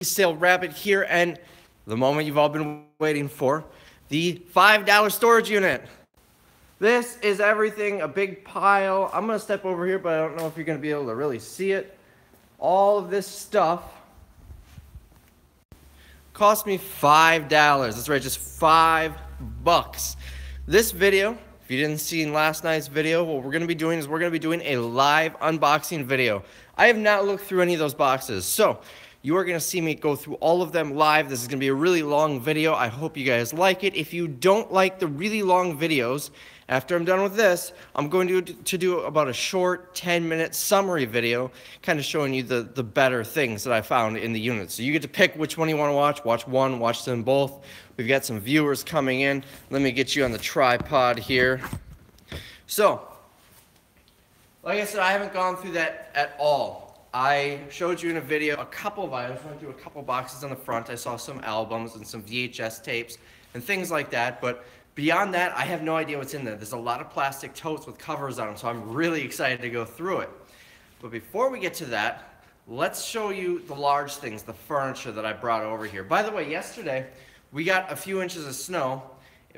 Resale rabbit here, and the moment you've all been waiting for, the $5 storage unit. This is everything, a big pile. I'm gonna step over here, but I don't know if you're gonna be able to really see it. All of this stuff cost me $5. That's right, just $5. This video, if you didn't see in last night's video, what we're gonna be doing is we're gonna be doing a live unboxing video. I have not looked through any of those boxes, so you are going to see me go through all of them live. This is going to be a really long video. I hope you guys like it. If you don't like the really long videos, after I'm done with this, I'm going to do about a short 10-minute summary video, kind of showing you the better things that I found in the unit. So you get to pick which one you want to watch. Watch one, watch them both. We've got some viewers coming in. Let me get you on the tripod here. So, like I said, I haven't gone through that at all. I showed you in a video a couple of items. I went through a couple boxes on the front. I saw some albums and some VHS tapes and things like that. But beyond that, I have no idea what's in there. There's a lot of plastic totes with covers on them, so I'm really excited to go through it. But before we get to that, let's show you the large things, the furniture that I brought over here. By the way, yesterday, we got a few inches of snow.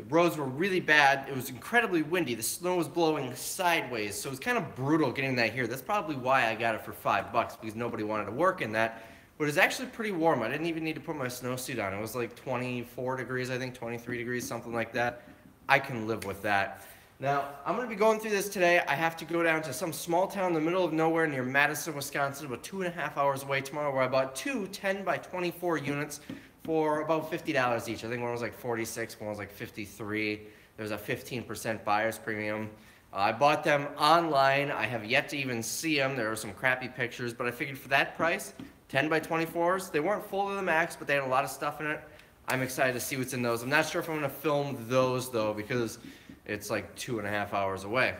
Roads were really bad. It was incredibly windy. The snow was blowing sideways, so it was kind of brutal getting that here. That's probably why I got it for $5, because nobody wanted to work in that. But it's actually pretty warm. I didn't even need to put my snowsuit on. It was like 24 degrees, I think, 23 degrees, something like that. I can live with that. Now, I'm going to be going through this today. I have to go down to some small town in the middle of nowhere near Madison, Wisconsin, about 2.5 hours away tomorrow, where I bought two 10 by 24 units for about $50 each. I think one was like $46, one was like $53. There was a 15% buyer's premium. I bought them online. I have yet to even see them. There were some crappy pictures, but I figured for that price, 10 by 24s, they weren't full to the max, but they had a lot of stuff in it. I'm excited to see what's in those. I'm not sure if I'm going to film those, though, because it's like 2.5 hours away.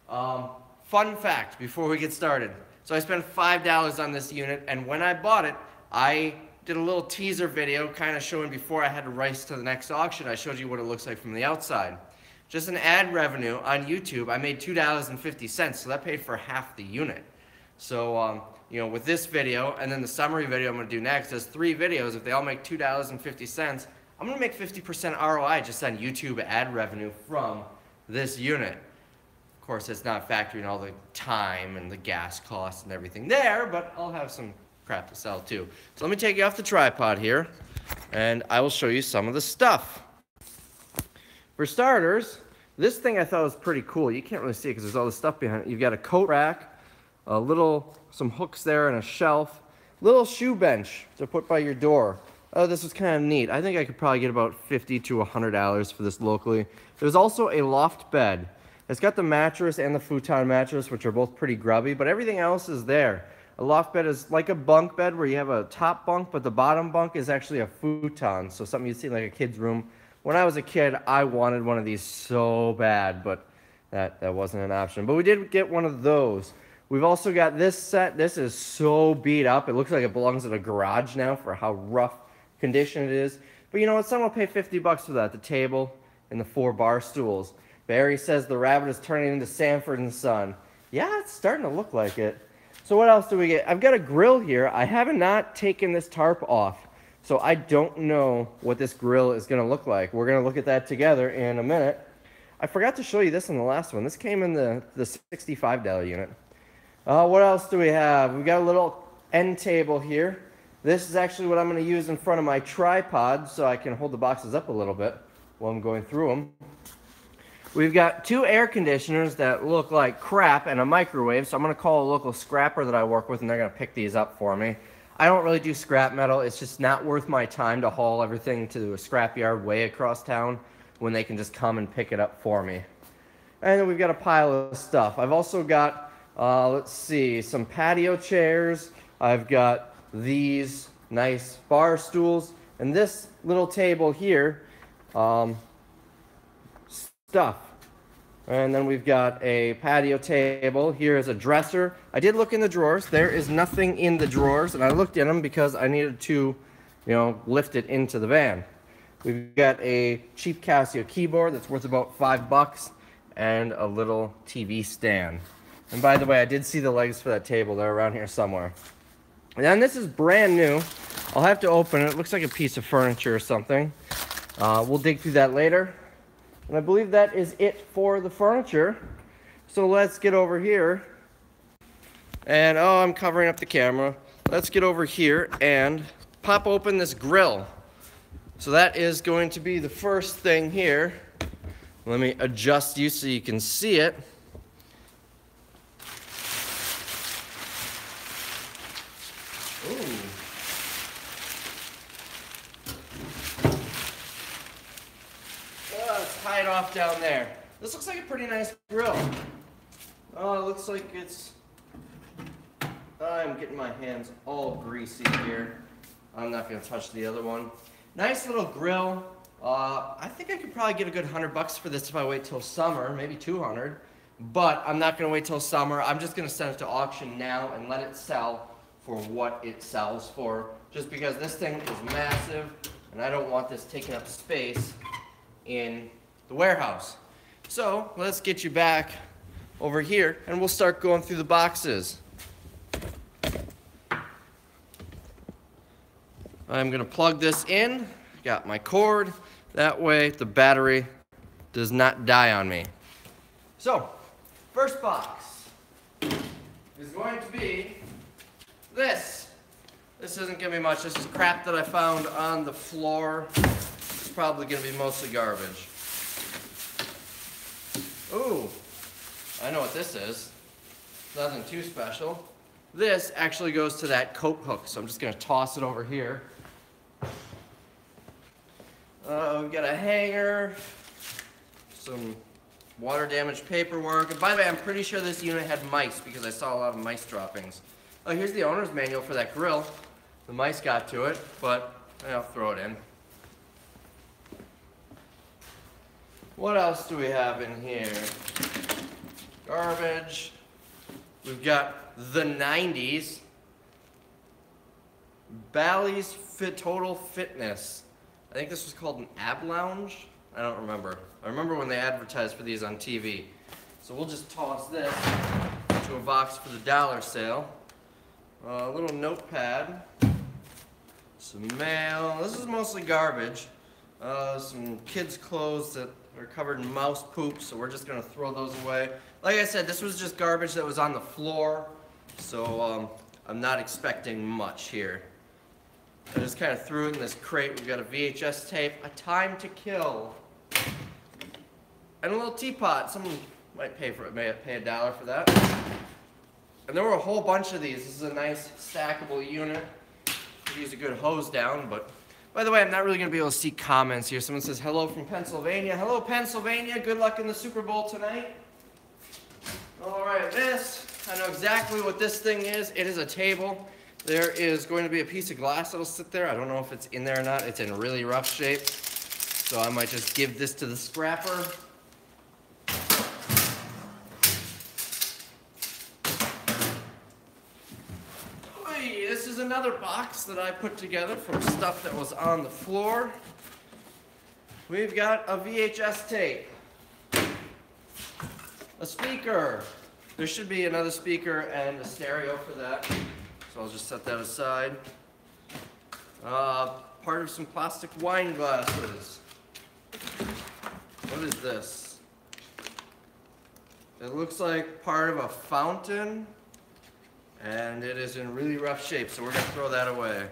Fun fact before we get started. So I spent $5 on this unit, and when I bought it, I did a little teaser video kind of showing before I had to race to the next auction. I showed you what it looks like from the outside. Just an ad revenue on YouTube, I made $2.50, so that paid for half the unit. So, you know, with this video and then the summary video I'm going to do next, there's 3 videos. If they all make $2.50, I'm going to make 50% ROI just on YouTube ad revenue from this unit. Of course, it's not factoring all the time and the gas costs and everything there, but I'll have some crap to sell too. So let me take you off the tripod here, and I will show you some of the stuff. For starters, this thing I thought was pretty cool. You can't really see it because there's all this stuff behind it. You've got a coat rack, some hooks there, and a shelf. Little shoe bench to put by your door. Oh, this was kind of neat. I think I could probably get about $50 to $100 for this locally. There's also a loft bed. It's got the mattress and the futon mattress, which are both pretty grubby, but everything else is there. A loft bed is like a bunk bed where you have a top bunk, but the bottom bunk is actually a futon, so something you'd see in like a kid's room. When I was a kid, I wanted one of these so bad, but that wasn't an option. But we did get one of those. We've also got this set. This is so beat up. It looks like it belongs in a garage now for how rough condition it is. But you know what? Someone will pay $50 for that. The table and the 4 bar stools. Barry says the rabbit is turning into Sanford and Son. Yeah, it's starting to look like it. So what else do we get? I've got a grill here. I have not taken this tarp off, so I don't know what this grill is going to look like. We're going to look at that together in a minute. I forgot to show you this in the last one. This came in the $65 unit. What else do we have? We've got a little end table here. This is actually what I'm going to use in front of my tripod so I can hold the boxes up a little bit while I'm going through them. We've got 2 air conditioners that look like crap and a microwave, so I'm going to call a local scrapper that I work with, and they're going to pick these up for me. I don't really do scrap metal. It's just not worth my time to haul everything to a scrapyard way across town when they can just come and pick it up for me. And then we've got a pile of stuff. I've also got, let's see, some patio chairs. I've got these nice bar stools, and this little table here, stuff. And then we've got a patio table. Here is a dresser. I did look in the drawers. There is nothing in the drawers, and I looked in them because I needed to, you know, lift it into the van. We've got a cheap Casio keyboard that's worth about $5 and a little TV stand. And by the way, I did see the legs for that table. They're around here somewhere. And then this is brand new. I'll have to open it. It looks like a piece of furniture or something. We'll dig through that later. And I believe that is it for the furniture. So let's get over here. And oh, I'm covering up the camera. Let's get over here and pop open this grill. So that is going to be the first thing here. Let me adjust you so you can see it. Ooh. Oh, it's tied off down there. This looks like a pretty nice grill. Oh, it looks like it's... I'm getting my hands all greasy here. I'm not going to touch the other one. Nice little grill. I think I could probably get a good $100 for this if I wait till summer, maybe 200. But I'm not going to wait till summer. I'm just going to send it to auction now and let it sell for what it sells for. Just because this thing is massive and I don't want this taking up space in the warehouse. So let's get you back over here and we'll start going through the boxes. I'm going to plug this in. Got my cord. That way the battery does not die on me. So, first box is going to be this. This isn't going to be much. This is crap that I found on the floor. It's probably going to be mostly garbage. Ooh, I know what this is. Nothing too special. This actually goes to that coat hook, so I'm just going to toss it over here. We've got a hanger, some water damage paperwork. And by the way, I'm pretty sure this unit had mice because I saw a lot of mice droppings. Oh, here's the owner's manual for that grill. The mice got to it, but I'll throw it in. What else do we have in here? Garbage. We've got the 90s. Bally's Total Fitness. I think this was called an ab lounge. I don't remember. I remember when they advertised for these on TV. So we'll just toss this into a box for the dollar sale. A little notepad. Some mail. This is mostly garbage. Some kids' clothes that are covered in mouse poop, so we're just going to throw those away. Like I said, this was just garbage that was on the floor, so I'm not expecting much here. I just kind of threw it in this crate. We've got a VHS tape, A Time to Kill, and a little teapot. Someone might pay for it, may pay $1 for that. And there were a whole bunch of these. This is a nice stackable unit. Could use a good hose down, but by the way, I'm not really going to be able to see comments here. Someone says, hello from Pennsylvania. Hello, Pennsylvania. Good luck in the Super Bowl tonight. All right, this, I know exactly what this thing is. It is a table. There is going to be a piece of glass that'll sit there. I don't know if it's in there or not. It's in really rough shape. So I might just give this to the scrapper. Oy, this is another box that I put together from stuff that was on the floor. We've got a VHS tape. A speaker. There should be another speaker and a stereo for that. So I'll just set that aside. Part of some plastic wine glasses. What is this? It looks like part of a fountain, and it is in really rough shape, so we're going to throw that away.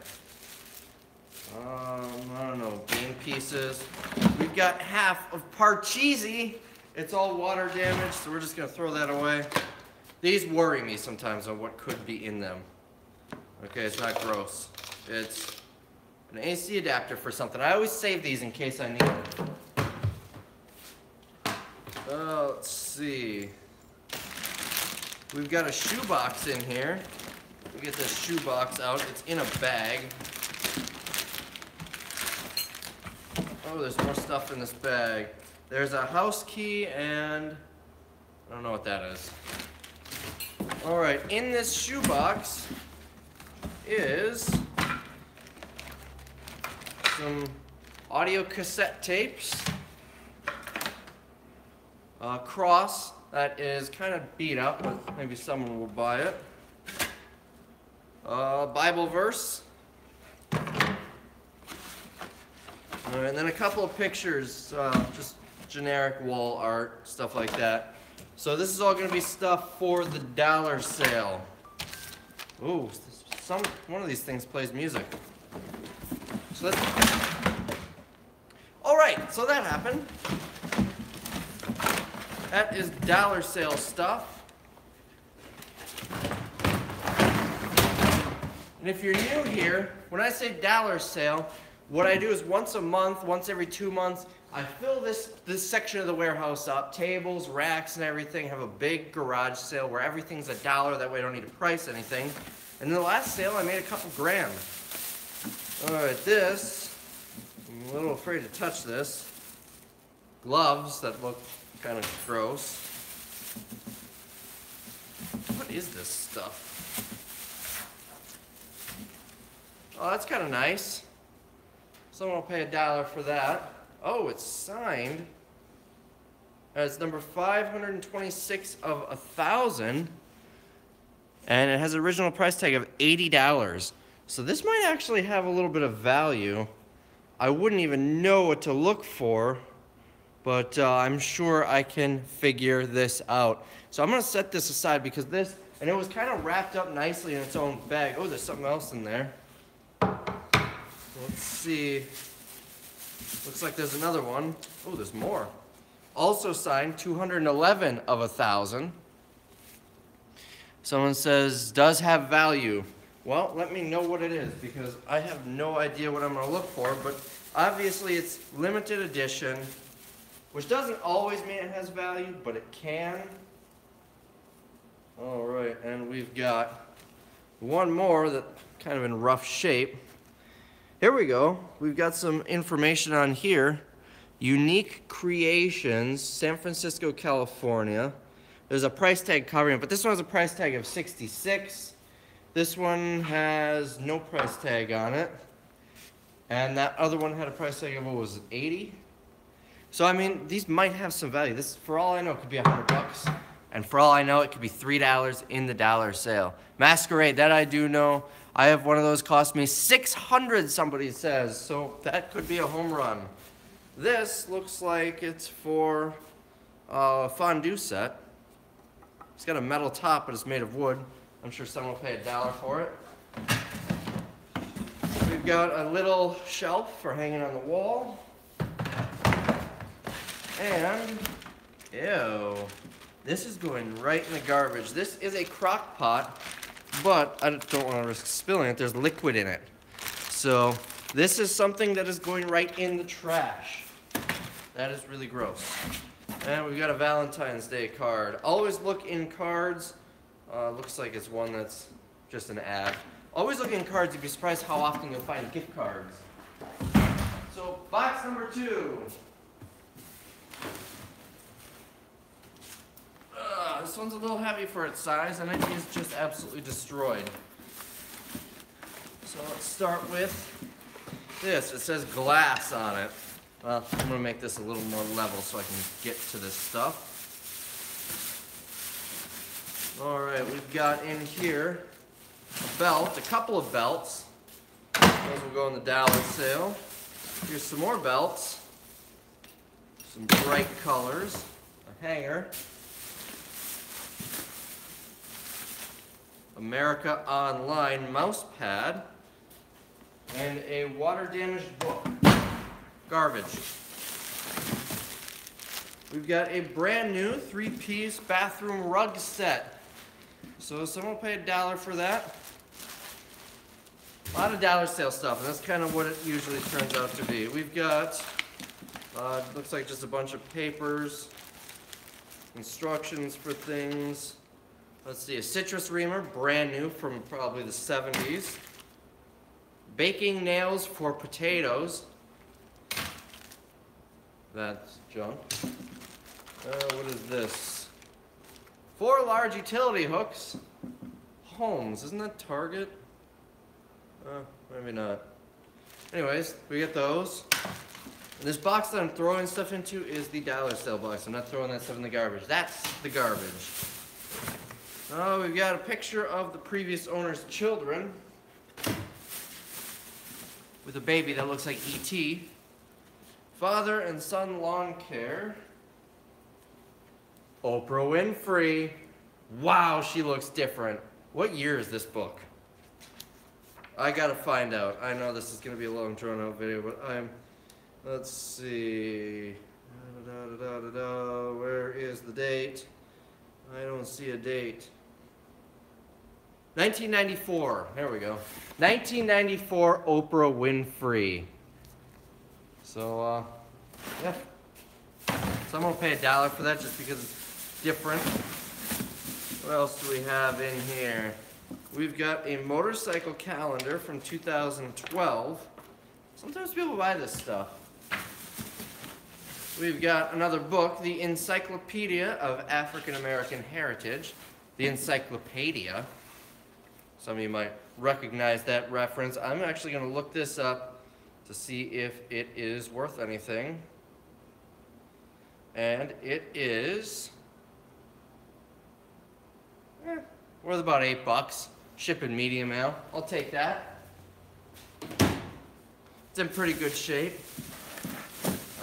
I don't know, game pieces. We've got half of Parcheesi. It's all water damaged, so we're just going to throw that away. These worry me sometimes on what could be in them. Okay, it's not gross. It's an AC adapter for something. I always save these in case I need them. Let's see. We've got a shoebox in here. We'll get this shoebox out. It's in a bag. Oh, there's more stuff in this bag. There's a house key and I don't know what that is. All right, in this shoebox is some audio cassette tapes, a cross that is kind of beat up, but maybe someone will buy it. Bible verse. And then a couple of pictures, just generic wall art, stuff like that. So this is all going to be stuff for the dollar sale. Ooh, one of these things plays music. So all right, so that happened. That is dollar sale stuff. And if you're new here, when I say dollar sale, what I do is once a month, once every 2 months, I fill this section of the warehouse up, tables, racks, and everything, have a big garage sale where everything's $1, that way I don't need to price anything. And in the last sale, I made a couple grand. All right, this, I'm a little afraid to touch this. Gloves that look kind of gross. What is this stuff? Oh, that's kind of nice. Someone will pay $1 for that. Oh, it's signed. It's number 526 of 1,000. And it has an original price tag of $80. So this might actually have a little bit of value. I wouldn't even know what to look for, but I'm sure I can figure this out. So I'm gonna set this aside because this, and it was kind of wrapped up nicely in its own bag. Oh, there's something else in there. Let's see. Looks like there's another one. Oh, there's more. Also signed 211 of 1,000. Someone says, does have value. Well, let me know what it is because I have no idea what I'm going to look for, but obviously it's limited edition, which doesn't always mean it has value, but it can. All right, and we've got one more that kind of in rough shape. Here we go. We've got some information on here. Unique Creations, San Francisco, California. There's a price tag covering it, but this one has a price tag of $66. This one has no price tag on it. And that other one had a price tag of, what was it, $80? So, I mean, these might have some value. This, for all I know, could be $100. And for all I know, it could be $3 in the dollar sale. Masquerade, that I do know. I have one of those, cost me $600, somebody says, so that could be a home run. This looks like it's for a fondue set. It's got a metal top, but it's made of wood. I'm sure someone will pay $1 for it. We've got a little shelf for hanging on the wall. And, ew, this is going right in the garbage. This is a crock pot. But I don't want to risk spilling it. There's liquid in it. So this is something that is going right in the trash. That is really gross. And we've got a Valentine's Day card. Always look in cards. Looks like it's one that's just an ad. Always look in cards. You'd be surprised how often you'll find gift cards. So box number 2. This one's a little heavy for its size, and it is just absolutely destroyed. So let's start with this. It says glass on it. Well, I'm going to make this a little more level so I can get to this stuff. All right, we've got in here a belt, a couple of belts. Those will go in the dollar sale. Here's some more belts. Some bright colors. A hanger. America Online mouse pad, and a water-damaged book. Garbage. We've got a brand new 3-piece bathroom rug set. So someone will pay $1 for that. A lot of dollar sale stuff, and that's kind of what it usually turns out to be. We've got, looks like just a bunch of papers, instructions for things. Let's see, a citrus reamer, brand new from probably the 70s. Baking nails for potatoes. That's junk. What is this? 4 large utility hooks. Holmes, isn't that Target? Maybe not. Anyways, we get those. And this box that I'm throwing stuff into is the dollar sale box. I'm not throwing that stuff in the garbage. That's the garbage. Oh, we've got a picture of the previous owner's children with a baby that looks like E.T. Father and son lawn care. Oprah Winfrey. Wow, she looks different. What year is this book? I gotta find out. I know this is gonna be a long drawn out video, but let's see. Where is the date? I don't see a date. 1994. There we go. 1994 Oprah Winfrey. So, yeah. So I'm gonna pay $1 for that just because it's different. What else do we have in here? We've got a motorcycle calendar from 2012. Sometimes people buy this stuff. We've got another book, the Encyclopedia of African American Heritage. The Encyclopedia. Some of you might recognize that reference. I'm actually going to look this up to see if it is worth anything. And it is worth about $8. Shipping medium mail. I'll take that. It's in pretty good shape.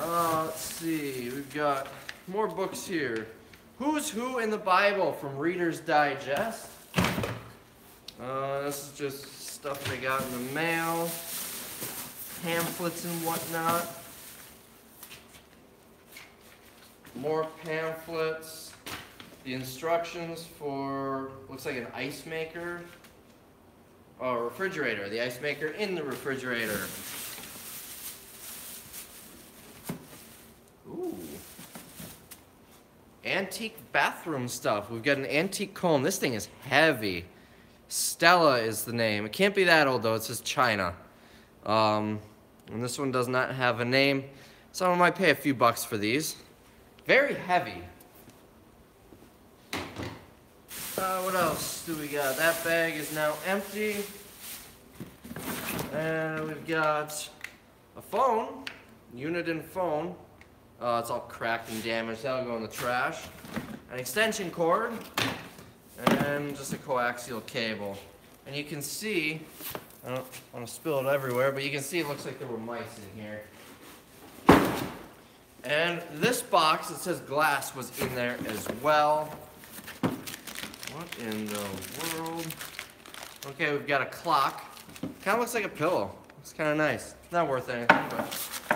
Let's see. We've got more books here. Who's Who in the Bible from Reader's Digest. This is just stuff they got in the mail. Pamphlets and whatnot. More pamphlets. The instructions for, looks like an ice maker. Oh, refrigerator. The ice maker in the refrigerator. Ooh. Antique bathroom stuff. We've got an antique comb. This thing is heavy. Stella is the name. It can't be that old though. It says China. And this one does not have a name. Someone might pay a few bucks for these. Very heavy. What else do we got? That bag is now empty. And we've got a phone. Uniden phone. It's all cracked and damaged. That'll go in the trash. An extension cord. And just a coaxial cable. And you can see, I don't want to spill it everywhere, but you can see it looks like there were mice in here. And this box, it says glass, was in there as well. What in the world? Okay, we've got a clock. Kind of looks like a pillow. It's kind of nice. Not worth anything, but I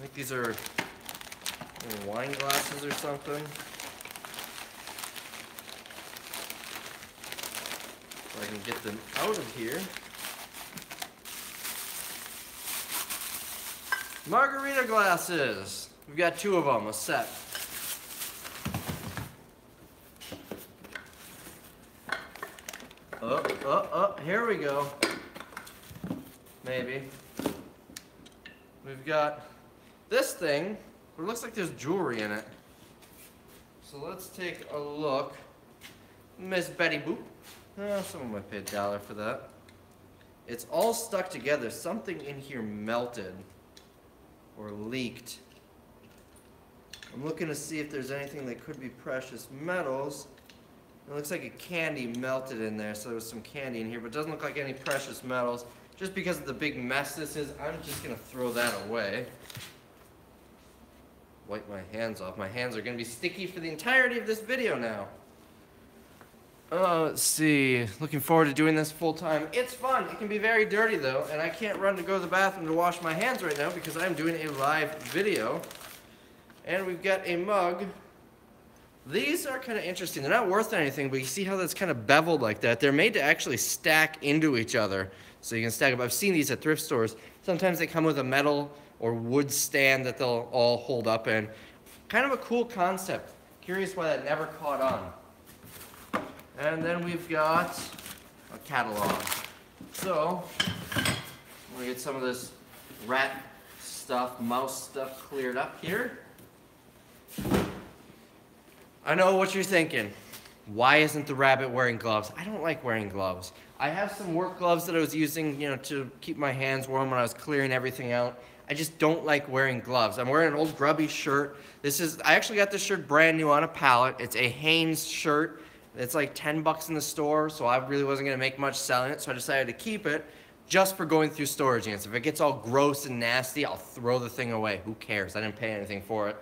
think these are wine glasses or something. So I can get them out of here. Margarita glasses. We've got 2 of them, a set. Here we go. Maybe. We've got this thing. It looks like there's jewelry in it. So let's take a look. Miss Betty Boop. Someone might pay $1 for that. It's all stuck together. Something in here melted or leaked. I'm looking to see if there's anything that could be precious metals. It looks like a candy melted in there, so there was some candy in here, but it doesn't look like any precious metals. Just because of the big mess this is, I'm just going to throw that away. Wipe my hands off. My hands are going to be sticky for the entirety of this video now. Let's see. Looking forward to doing this full time. It's fun. It can be very dirty though, and I can't run to go to the bathroom to wash my hands right now because I'm doing a live video. And we've got a mug. These are kind of interesting. They're not worth anything, but you see how that's kind of beveled like that. They're made to actually stack into each other. So you can stack them. I've seen these at thrift stores. Sometimes they come with a metal or wood stand that they'll all hold up in. Kind of a cool concept. Curious why that never caught on. And then we've got a catalog. So, I'm gonna get some of this rat stuff, mouse stuff cleared up here. I know what you're thinking. Why isn't the rabbit wearing gloves? I don't like wearing gloves. I have some work gloves that I was using, you know, to keep my hands warm when I was clearing everything out. I just don't like wearing gloves. I'm wearing an old grubby shirt. I actually got this shirt brand new on a pallet. It's a Hanes shirt. It's like 10 bucks in the store, so I really wasn't gonna make much selling it, so I decided to keep it just for going through storage units. If it gets all gross and nasty, I'll throw the thing away. Who cares? I didn't pay anything for it.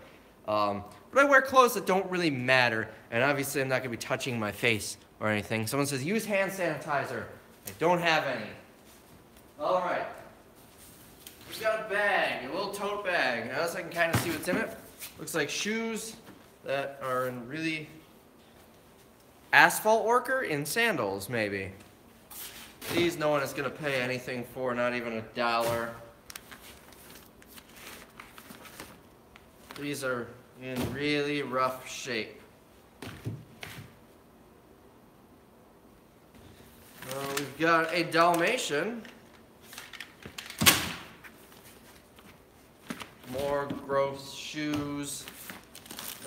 But I wear clothes that don't really matter, and obviously I'm not gonna be touching my face or anything. Someone says, use hand sanitizer. I don't have any. All right. We've got a bag, a little tote bag. Now I can kind of see what's in it. Looks like shoes that are in really asphalt worker in sandals, maybe. These no one is going to pay anything for, not even $1. These are in really rough shape. We've got a Dalmatian. More gross shoes.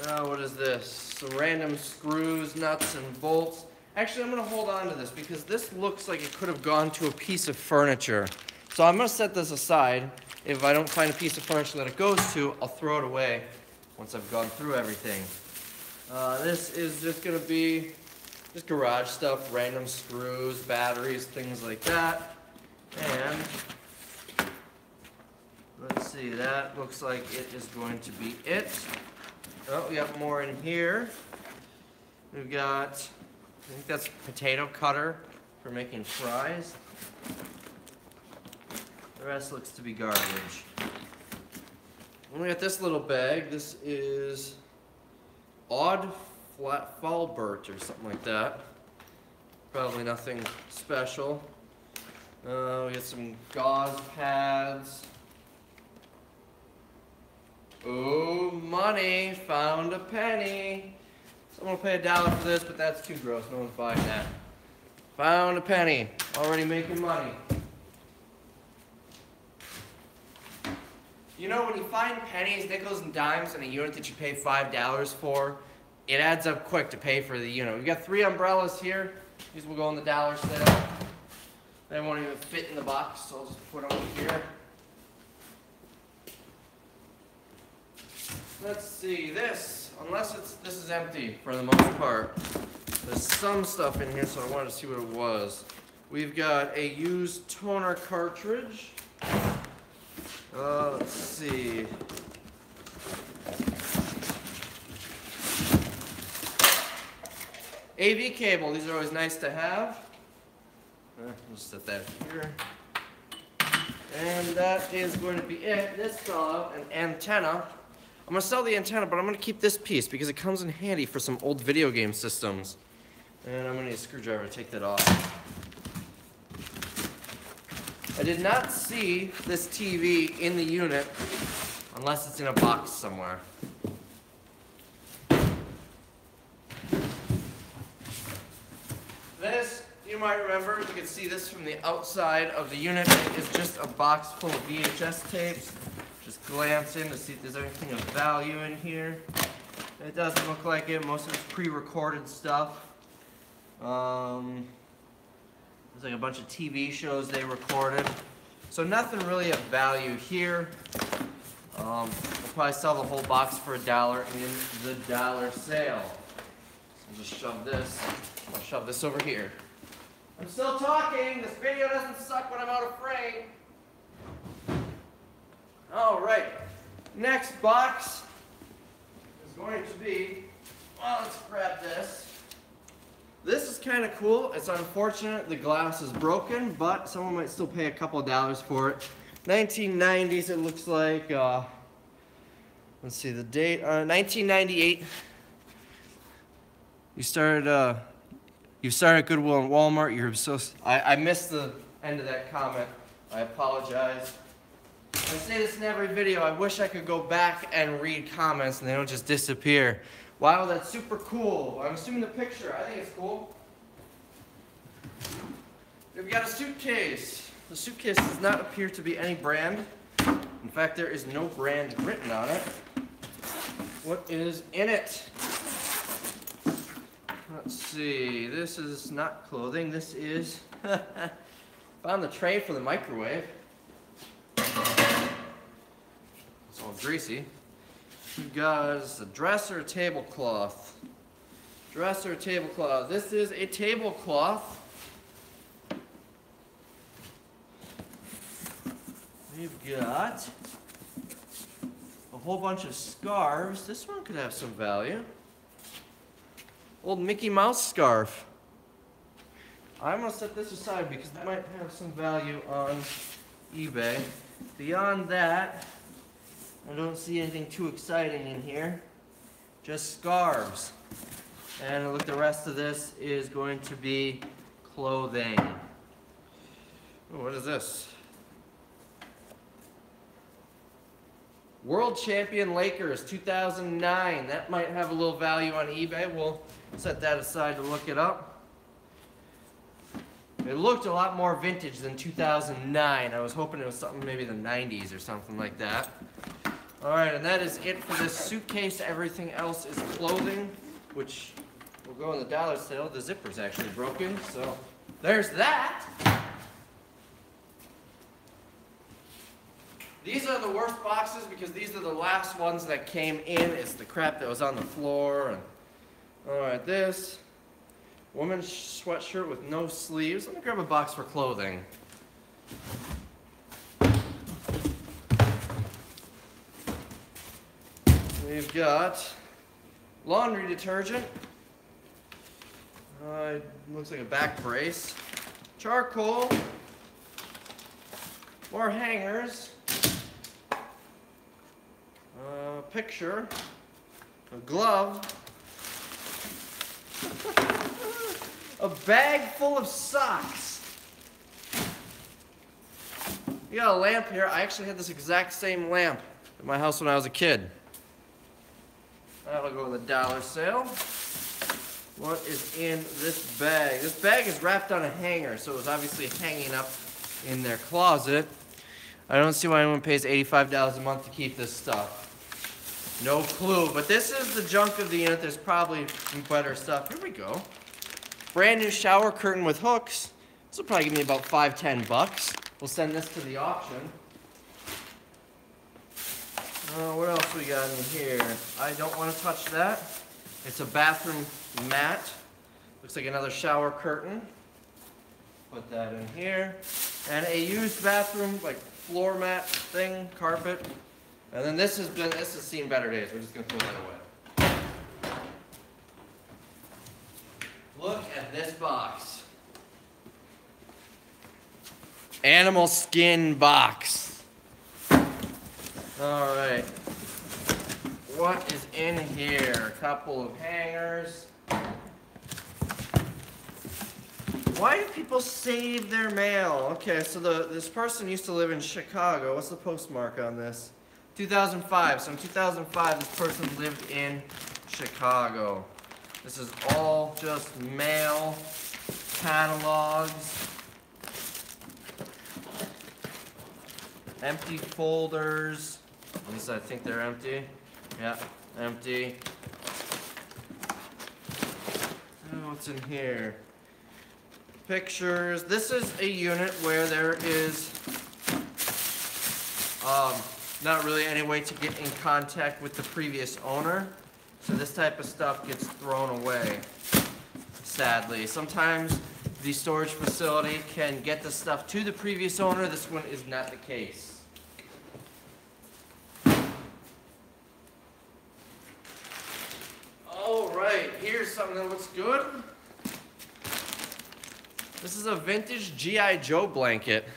What is this? Some random screws, nuts, and bolts. Actually, I'm going to hold on to this because this looks like it could have gone to a piece of furniture. So I'm going to set this aside. If I don't find a piece of furniture that it goes to, I'll throw it away once I've gone through everything. This is just going to be just garage stuff, random screws, batteries, things like that. And let's see, that looks like it is going to be it. Oh, we got more in here. We've got, I think that's potato cutter for making fries. The rest looks to be garbage. And we got this little bag. This is Odd Flat Falbert or something like that. Probably nothing special. We got some gauze pads. Oh, money, found a penny. Someone will pay $1 for this, but that's too gross. No one's buying that. Found a penny. Already making money. You know, when you find pennies, nickels, and dimes in a unit that you pay $5 for, it adds up quick to pay for the unit. We've got 3 umbrellas here. These will go in the dollar sale. They won't even fit in the box, so I'll just put them here. Let's see, this is empty for the most part. There's some stuff in here, so I wanted to see what it was. We've got a used toner cartridge. Let's see. AV cable, these are always nice to have. We'll set that here. And that is going to be it. This saw an antenna. I'm going to sell the antenna, but I'm going to keep this piece because it comes in handy for some old video game systems. And I'm going to need a screwdriver to take that off. I did not see this TV in the unit unless it's in a box somewhere. This, you might remember, you can see this from the outside of the unit. It is just a box full of VHS tapes. Just glance in to see if there's anything of value in here. It doesn't look like it. Most of it's pre-recorded stuff. There's like a bunch of TV shows they recorded. So nothing really of value here. We'll probably sell the whole box for $1 in the dollar sale. So just shove this. I'll shove this over here. I'm still talking. This video doesn't suck when I'm out of frame. All right, next box is going to be, well, let's grab this. This is kind of cool. It's unfortunate the glass is broken, but someone might still pay a couple of dollars for it. 1990s, it looks like. Let's see the date. 1998. You started at Goodwill and Walmart. You're so. I missed the end of that comment. I apologize. I say this in every video. I wish I could go back and read comments and they don't just disappear. Wow, that's super cool. I'm assuming the picture. I think it's cool. We've got a suitcase. The suitcase does not appear to be any brand. In fact, there is no brand written on it. What is in it? Let's see. This is not clothing. This is Found the tray for the microwave. It's all greasy. We've got a dresser tablecloth. Dresser tablecloth. This is a tablecloth. We've got a whole bunch of scarves. This one could have some value. Old Mickey Mouse scarf. I'm gonna set this aside because it might have some value on eBay. Beyond that, I don't see anything too exciting in here. Just scarves. And look, the rest of this is going to be clothing. Oh, what is this? World Champion Lakers 2009. That might have a little value on eBay. We'll set that aside to look it up. It looked a lot more vintage than 2009. I was hoping it was something maybe the 90s or something like that. Alright, and that is it for this suitcase. Everything else is clothing, which will go in the dollar sale. The zipper's actually broken, so there's that. These are the worst boxes because these are the last ones that came in. It's the crap that was on the floor. And alright, this woman's sweatshirt with no sleeves. Let me grab a box for clothing. We've got laundry detergent. Looks like a back brace. Charcoal. More hangers. Picture. A glove. A bag full of socks. You got a lamp here. I actually had this exact same lamp at my house when I was a kid. That'll go in the dollar sale. What is in this bag? This bag is wrapped on a hanger, so it was obviously hanging up in their closet. I don't see why anyone pays $85 a month to keep this stuff. No clue, but this is the junk of the unit. There's probably some better stuff. Here we go. Brand new shower curtain with hooks. This will probably give me about $5–10 bucks. We'll send this to the auction. What else we got in here? I don't want to touch that. It's a bathroom mat. Looks like another shower curtain. Put that in here. And a used bathroom, like floor mat thing, carpet. And then this has seen better days. We're just gonna throw that away. Look at this box. Animal skin box. All right. What is in here? A couple of hangers. Why do people save their mail? Okay, so this person used to live in Chicago. What's the postmark on this? 2005. So in 2005, this person lived in Chicago. This is all just mail, catalogs, empty folders. At least I think they're empty. Yeah, empty. Oh, what's in here? Pictures. This is a unit where there is not really any way to get in contact with the previous owner. So this type of stuff gets thrown away, sadly. Sometimes the storage facility can get the stuff to the previous owner. This one is not the case. All right, here's something that looks good. This is a vintage G.I. Joe blanket.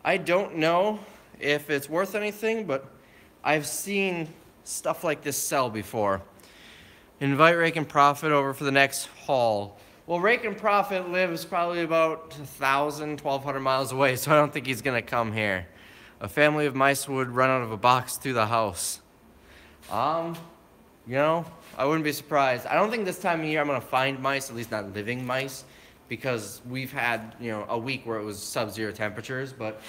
I don't know if it's worth anything, but I've seen stuff like this sell before. Invite Rake and Profit over for the next haul. Well, Rake and Profit lives probably about 1,000, 1,200 miles away, so I don't think he's gonna come here. A family of mice would run out of a box through the house. You know, I wouldn't be surprised. I don't think this time of year I'm gonna find mice, at least not living mice, because we've had, you know, a week where it was sub-zero temperatures, but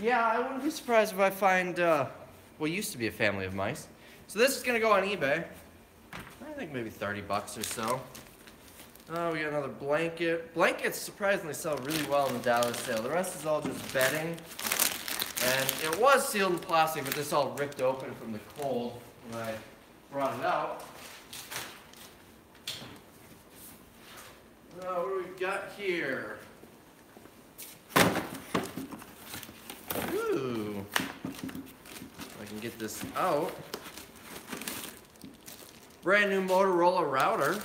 yeah, I wouldn't be surprised if I find what used to be a family of mice. So this is gonna go on eBay. I think maybe 30 bucks or so. Oh, we got another blanket. Blankets surprisingly sell really well in the dollar sale. The rest is all just bedding. And it was sealed in plastic, but this all ripped open from the cold when I brought it out. What do we got here? Ooh. If I can get this out. Brand new Motorola router.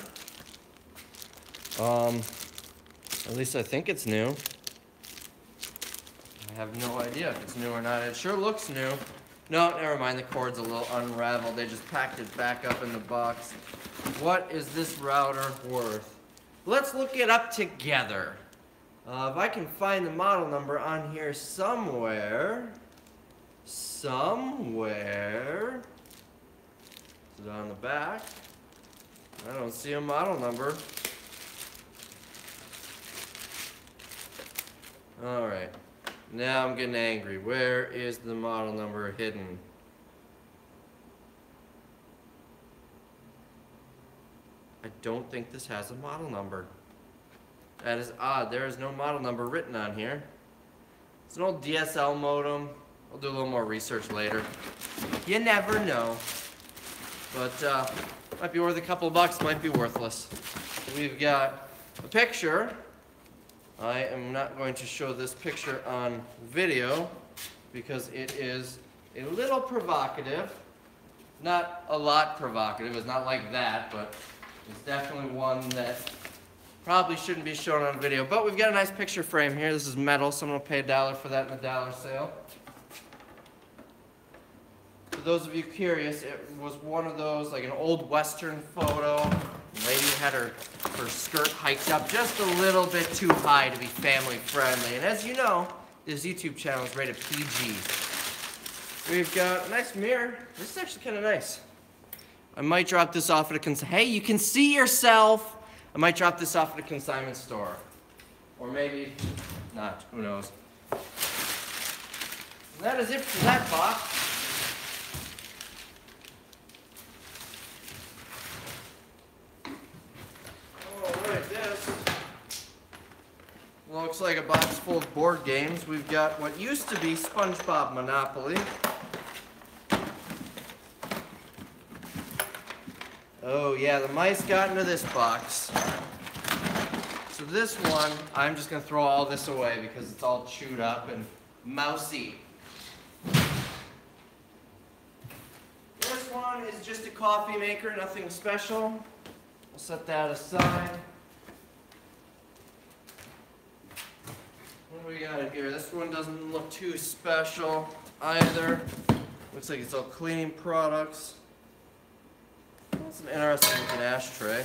At least I think it's new. I have no idea if it's new or not. It sure looks new. No, never mind. The cord's a little unraveled. They just packed it back up in the box. What is this router worth? Let's look it up together. If I can find the model number on here somewhere. Is it on the back? I don't see a model number. Alright. Now I'm getting angry. Where is the model number hidden? I don't think this has a model number. That is odd. There is no model number written on here. It's an old DSL modem. I'll do a little more research later. You never know. But might be worth a couple of bucks, might be worthless. We've got a picture. I am not going to show this picture on video because it is a little provocative. Not a lot provocative. It's not like that, but it's definitely one that probably shouldn't be shown on video. But we've got a nice picture frame here. This is metal. Someone will pay $1 for that in the dollar sale. For those of you curious, it was one of those, like an old Western photo. The lady had her skirt hiked up just a little bit too high to be family friendly. And as you know, this YouTube channel is rated PG. We've got a nice mirror. This is actually kind of nice. I might drop this off at a hey, you can see yourself. I might drop this off at a consignment store. Or maybe not, who knows. And that is it for that box. Looks like a box full of board games. We've got what used to be SpongeBob Monopoly. Oh yeah, the mice got into this box. So this one, I'm just gonna throw all this away because it's all chewed up and mousy. This one is just a coffee maker, nothing special. We'll set that aside. What do we got here? This one doesn't look too special either. Looks like it's all cleaning products. That's an interesting looking ashtray.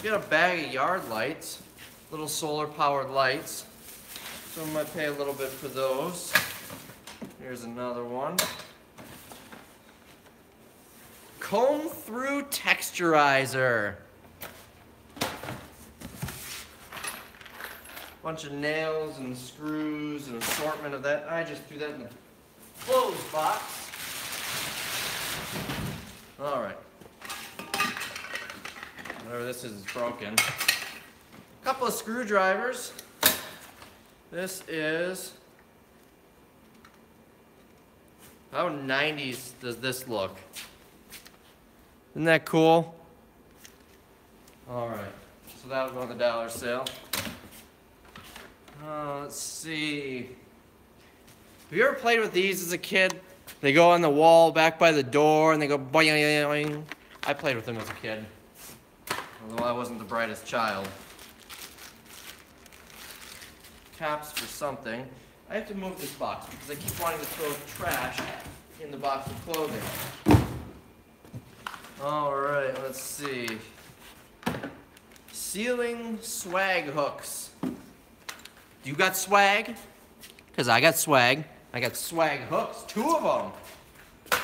We got a bag of yard lights, little solar powered lights. Someone might pay a little bit for those. Here's another one. Comb through texturizer. Bunch of nails and screws and assortment of that. I just threw that in the clothes box. Alright. Whatever this is broken. A couple of screwdrivers. This is... how 90s does this look? Isn't that cool? Alright. So that'll go on the dollar sale. Let's see. Have you ever played with these as a kid? They go on the wall back by the door and they go boing, boing, boing. I played with them as a kid. Although I wasn't the brightest child. Caps for something. I have to move this box because I keep wanting to throw trash in the box of clothing. Alright, let's see. Ceiling swag hooks. You got swag? Because I got swag. I got swag hooks, 2 of them.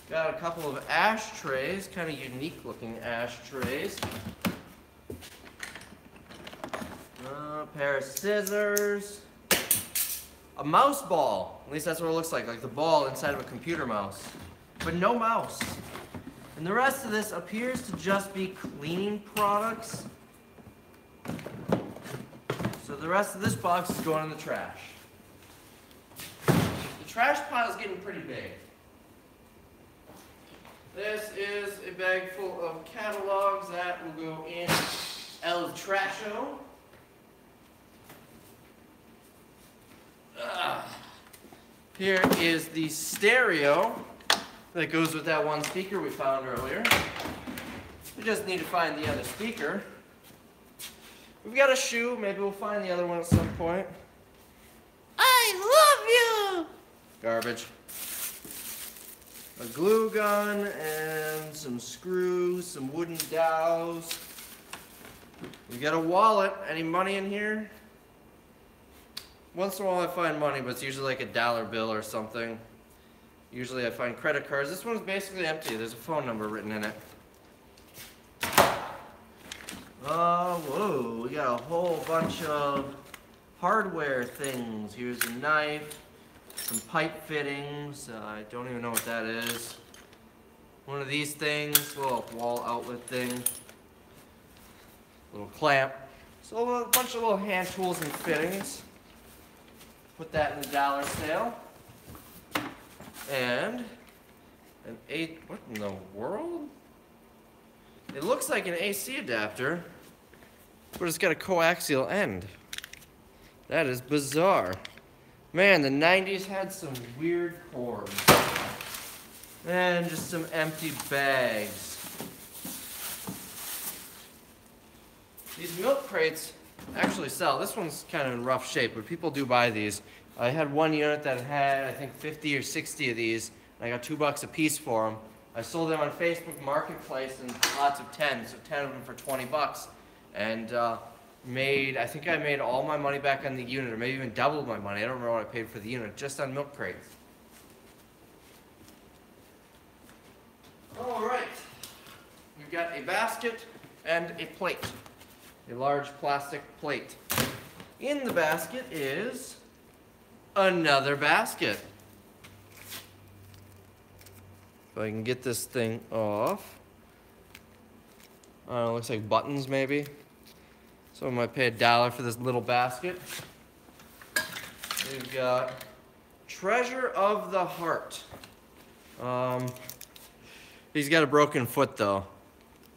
Got a couple of ashtrays, kind of unique looking ashtrays. A pair of scissors. A mouse ball. At least that's what it looks like the ball inside of a computer mouse. But no mouse. And the rest of this appears to just be cleaning products. So the rest of this box is going in the trash. The trash pile is getting pretty big. This is a bag full of catalogs that will go in El Trasho. Here is the stereo that goes with that one speaker we found earlier. We just need to find the other speaker. We've got a shoe. Maybe we'll find the other one at some point. I love you! Garbage. A glue gun and some screws, some wooden dowels. We got a wallet. Any money in here? Once in a while I find money, but it's usually like a dollar bill or something. Usually I find credit cards. This one's basically empty. There's a phone number written in it. Oh, whoa. We got a whole bunch of hardware things. Here's a knife, some pipe fittings. I don't even know what that is. One of these things, little wall outlet thing. Little clamp. So a bunch of little hand tools and fittings. Put that in the dollar sale. And what in the world? It looks like an AC adapter, but it's got a coaxial end. That is bizarre. Man, the 90s had some weird cords. And just some empty bags. These milk crates actually sell. This one's kind of in rough shape, but people do buy these. I had one unit that had, I think, 50 or 60 of these, and I got $2 a piece for them. I sold them on Facebook Marketplace in lots of 10, so 10 of them for 20 bucks. And I think I made all my money back on the unit, or maybe even doubled my money. I don't remember what I paid for the unit, just on milk crates. All right. We've got a basket and a plate. A large plastic plate. In the basket is another basket. If I can get this thing off. I don't know, looks like buttons maybe. Someone might pay $1 for this little basket. We've got Treasure of the Heart. He's got a broken foot though.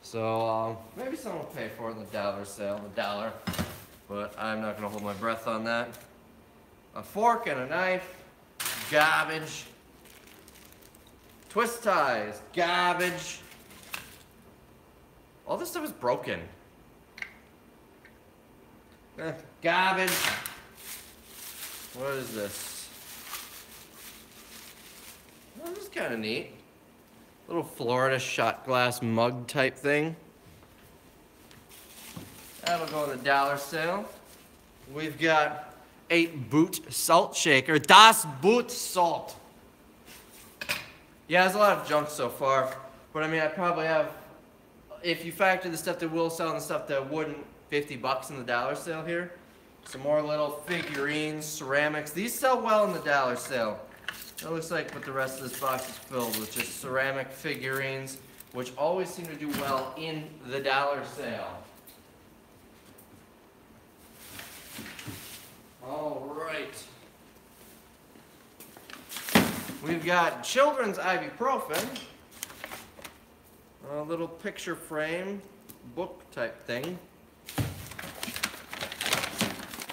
So maybe someone will pay for it in the dollar sale, $1. But I'm not gonna hold my breath on that. A fork and a knife, garbage. Twist ties, garbage. All this stuff is broken. Garbage. What is this? Oh, this is kind of neat. Little Florida shot glass mug type thing. That'll go in the dollar sale. We've got a boot salt shaker. Das Boot Salt. Yeah, there's a lot of junk so far. But I mean, I probably have, if you factor the stuff that will sell and the stuff that wouldn't, 50 bucks in the dollar sale here. Some more little figurines, ceramics. These sell well in the dollar sale. It looks like what the rest of this box is filled with, just ceramic figurines, which always seem to do well in the dollar sale. All right. We've got children's ibuprofen, a little picture frame, book type thing.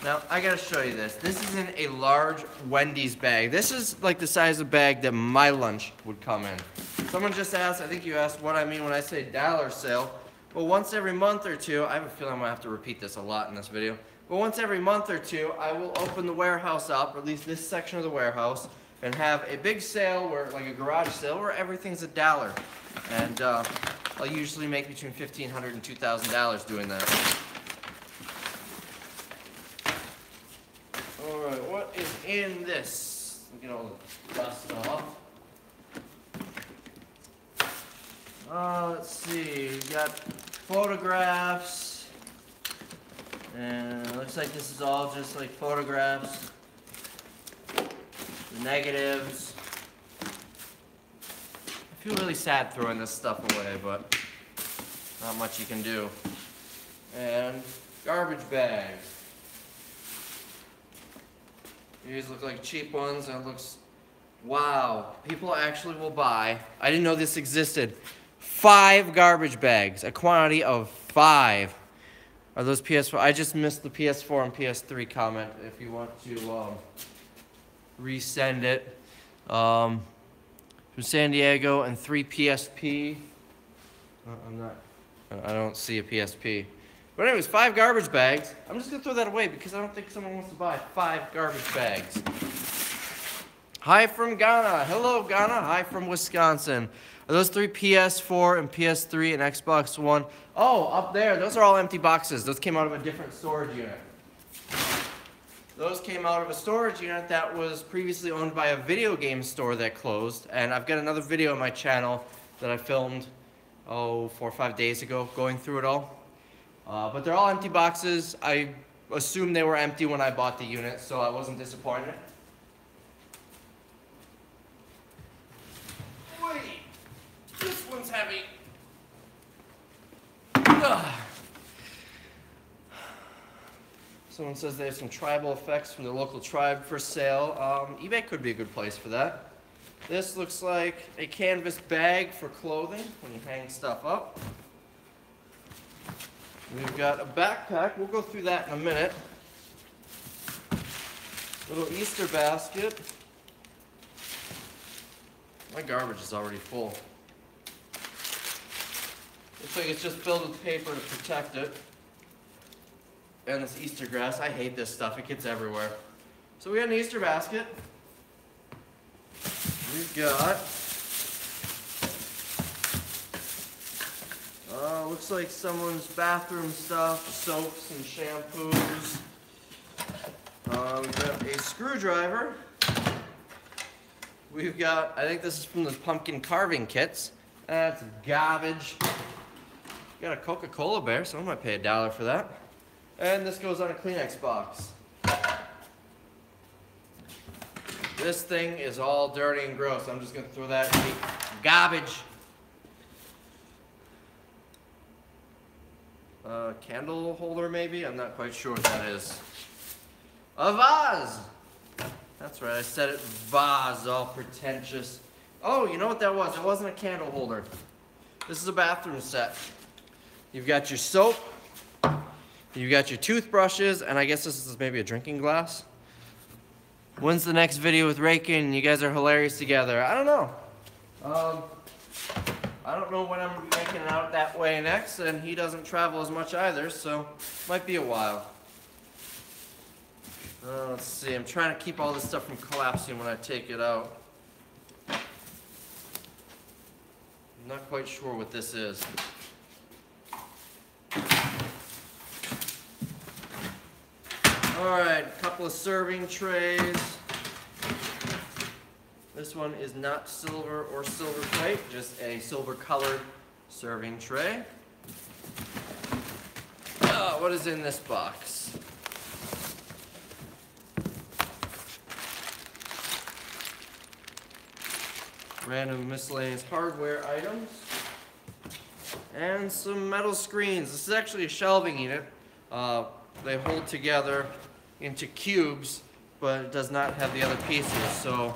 Now, I gotta show you this. This is in a large Wendy's bag. This is like the size of bag that my lunch would come in. Someone just asked, I think you asked what I mean when I say dollar sale. Well, once every month or two, I have a feeling I'm gonna have to repeat this a lot in this video. But once every month or two, I will open the warehouse up, or at least this section of the warehouse, and have a big sale, where, like a garage sale, where everything's $1. And I'll usually make between $1,500 and $2,000 doing that. Alright, what is in this? Get all the dust off. Let's see, we got photographs. And it looks like this is all just like photographs. Negatives. I feel really sad throwing this stuff away, but not much you can do. And garbage bags. These look like cheap ones, and it looks, wow, people actually will buy, I didn't know this existed, 5 garbage bags, a quantity of 5. Are those PS4? I just missed the PS4 and PS3 comment if you want to resend it. From San Diego, and 3 PSP. I don't see a PSP. But anyways, 5 garbage bags. I'm just gonna throw that away because I don't think someone wants to buy 5 garbage bags. Hi from Ghana. Hello, Ghana. Hi from Wisconsin. Are those 3 PS4 and PS3 and Xbox One? Oh, up there. Those are all empty boxes. Those came out of a different storage unit. Those came out of a storage unit that was previously owned by a video game store that closed. And I've got another video on my channel that I filmed, 4 or 5 days ago, going through it all. But they're all empty boxes. I assumed they were empty when I bought the unit, so I wasn't disappointed. Wait, this one's heavy. Ugh. Someone says they have some tribal effects from the local tribe for sale. eBay could be a good place for that. This looks like a canvas bag for clothing when you hang stuff up. We've got a backpack. We'll go through that in a minute. Little Easter basket. My garbage is already full. Looks like it's just filled with paper to protect it. And this Easter grass. I hate this stuff. It gets everywhere. So we got an Easter basket. We've got, looks like someone's bathroom stuff, soaps and shampoos. We've got a screwdriver. We've got, I think this is from the pumpkin carving kits. That's garbage. Got a Coca-Cola bear, someone might pay $1 for that. And this goes on a Kleenex box. This thing is all dirty and gross. I'm just going to throw that in the garbage. Candle holder maybe? I'm not quite sure what that is. A vase! That's right, I said it, vase, all pretentious. Oh, you know what that was? It wasn't a candle holder. This is a bathroom set. You've got your soap. You've got your toothbrushes, and I guess this is maybe a drinking glass. When's the next video with Rakin? You guys are hilarious together. I don't know. I don't know when I'm making it out that way next, and he doesn't travel as much either, so might be a while. Let's see, I'm trying to keep all this stuff from collapsing when I take it out. I'm not quite sure what this is. Alright, a couple of serving trays. This one is not silver or silver plate, just a silver colored serving tray. What is in this box? Random miscellaneous hardware items. And some metal screens. This is actually a shelving unit. They hold together into cubes, but it does not have the other pieces, so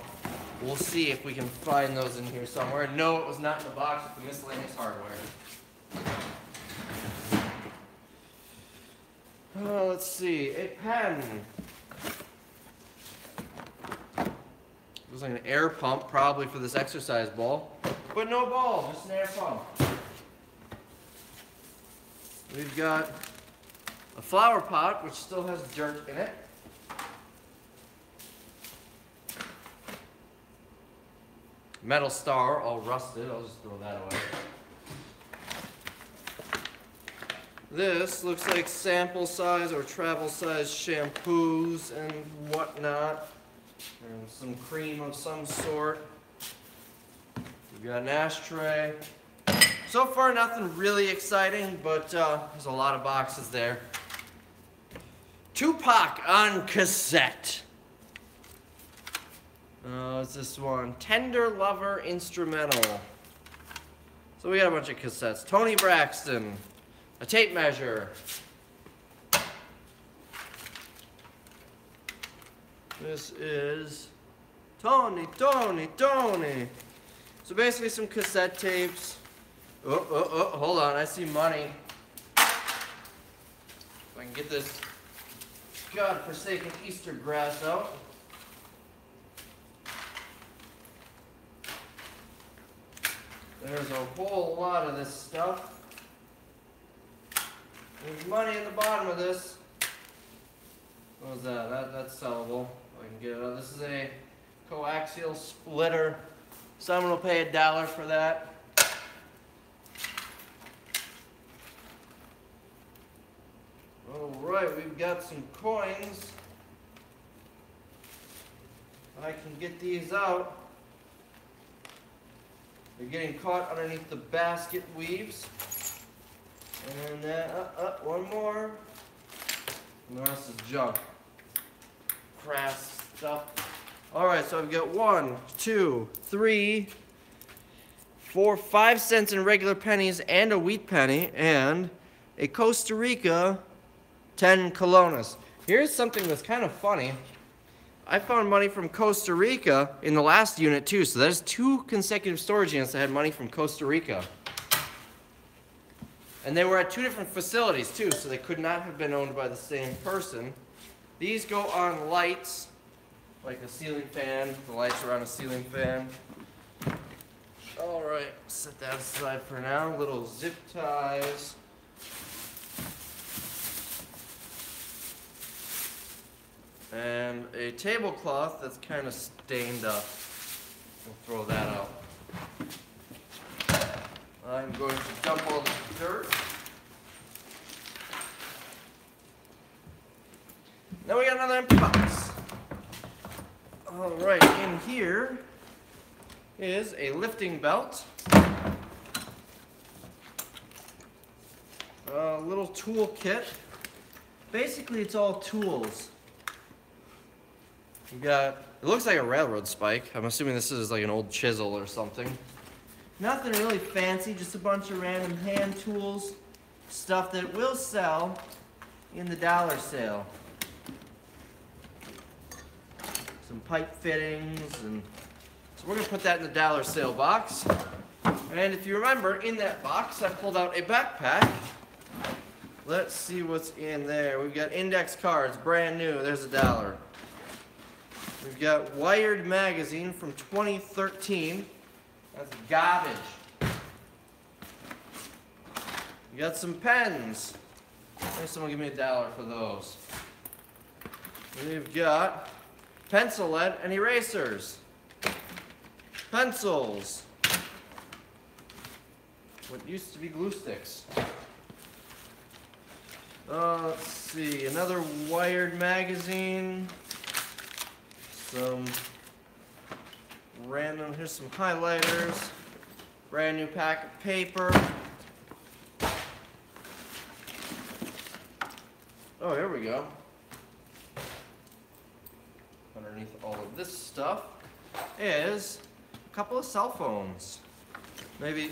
we'll see if we can find those in here somewhere. No, it was not in the box with the miscellaneous hardware. Let's see, a pen. Looks like an air pump, probably for this exercise ball, but no ball, just an air pump. We've got a flower pot, which still has dirt in it. Metal star, all rusted. I'll just throw that away. This looks like sample size or travel size shampoos and whatnot. And some cream of some sort. We've got an ashtray. So far, nothing really exciting, but there's a lot of boxes there. Tupac on cassette. What's this one? Tender Lover Instrumental. So we got a bunch of cassettes. Tony Braxton, a tape measure. This is Tony. So basically some cassette tapes. Oh, hold on, I see money. If I can get this godforsaken Easter grass out. There's a whole lot of this stuff. There's money in the bottom of this. What was that? That's sellable. I can get it out. This is a coaxial splitter. Someone will pay $1 for that. Alright, we've got some coins. I can get these out. They're getting caught underneath the basket weaves. And then one more. And the rest is junk. Crass stuff. Alright, so I've got 1, 2, 3, 4, 5 cents in regular pennies and a wheat penny and a Costa Rica 10 colones. Here's something that's kind of funny. I found money from Costa Rica in the last unit too, so there's 2 consecutive storage units that had money from Costa Rica. And they were at 2 different facilities too, so they could not have been owned by the same person. These go on lights, like a ceiling fan. The lights are on a ceiling fan. Alright, set that aside for now. Little zip ties. And a tablecloth that's kind of stained up. We'll throw that out. I'm going to dump all the dirt. Now we got another empty box. Alright, in here is a lifting belt. A little tool kit. Basically, it's all tools. You got, it looks like a railroad spike. I'm assuming this is like an old chisel or something. Nothing really fancy, just a bunch of random hand tools. Stuff that will sell in the dollar sale. Some pipe fittings, and so we're going to put that in the dollar sale box. And if you remember, in that box, I pulled out a backpack. Let's see what's in there. We've got index cards, brand new. There's $1. We've got Wired magazine from 2013. That's garbage. We got some pens. Maybe someone give me $1 for those. We've got pencil lead and erasers. Pencils. What used to be glue sticks. Let's see, another Wired magazine. Some random, here's some highlighters. Brand new pack of paper. Oh, here we go. Underneath all of this stuff is a couple of cell phones. Maybe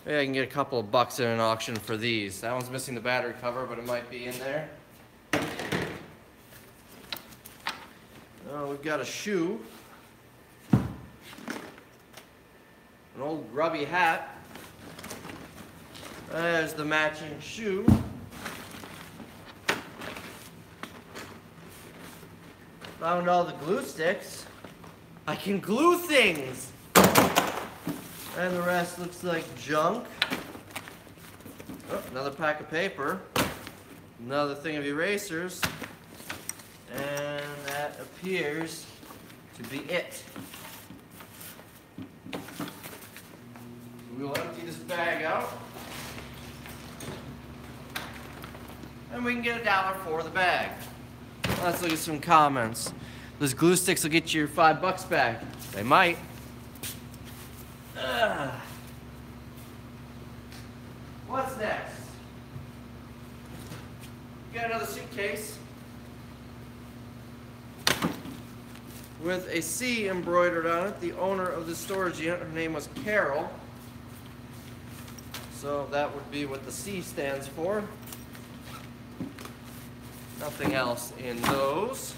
I can get a couple of bucks in an auction for these. That one's missing the battery cover, but it might be in there. Oh, we've got a shoe. An old grubby hat. There's the matching shoe. Found all the glue sticks. I can glue things! And the rest looks like junk. Oh, another pack of paper. Another thing of erasers. And that appears to be it. We will empty this bag out. And we can get $1 for the bag. Let's look at some comments. Those glue sticks will get you your $5 back. They might. What's next? Got another suitcase with a C embroidered on it. The owner of the storage unit, her name was Carol. So that would be what the C stands for. Nothing else in those.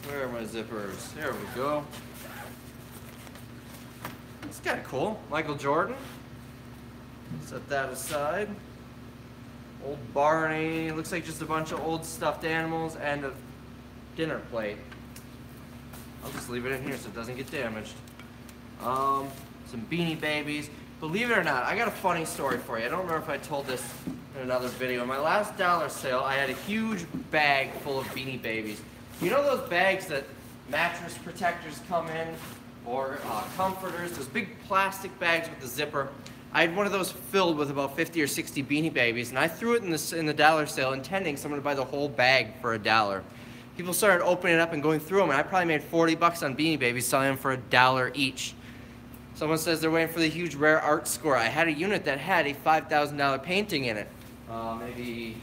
Where are my zippers? There we go. It's kind of cool. Michael Jordan. Set that aside. Old Barney. Looks like just a bunch of old stuffed animals and a dinner plate. I'll just leave it in here so it doesn't get damaged. Some Beanie Babies. Believe it or not, I got a funny story for you. I don't remember if I told this in another video. In my last dollar sale, I had a huge bag full of Beanie Babies. You know those bags that mattress protectors come in, or comforters, those big plastic bags with the zipper? I had one of those filled with about 50 or 60 Beanie Babies, and I threw it in the dollar sale intending someone to buy the whole bag for $1. People started opening it up and going through them, and I probably made 40 bucks on Beanie Babies selling them for $1 each. Someone says they're waiting for the huge rare art score. I had a unit that had a $5,000 painting in it, maybe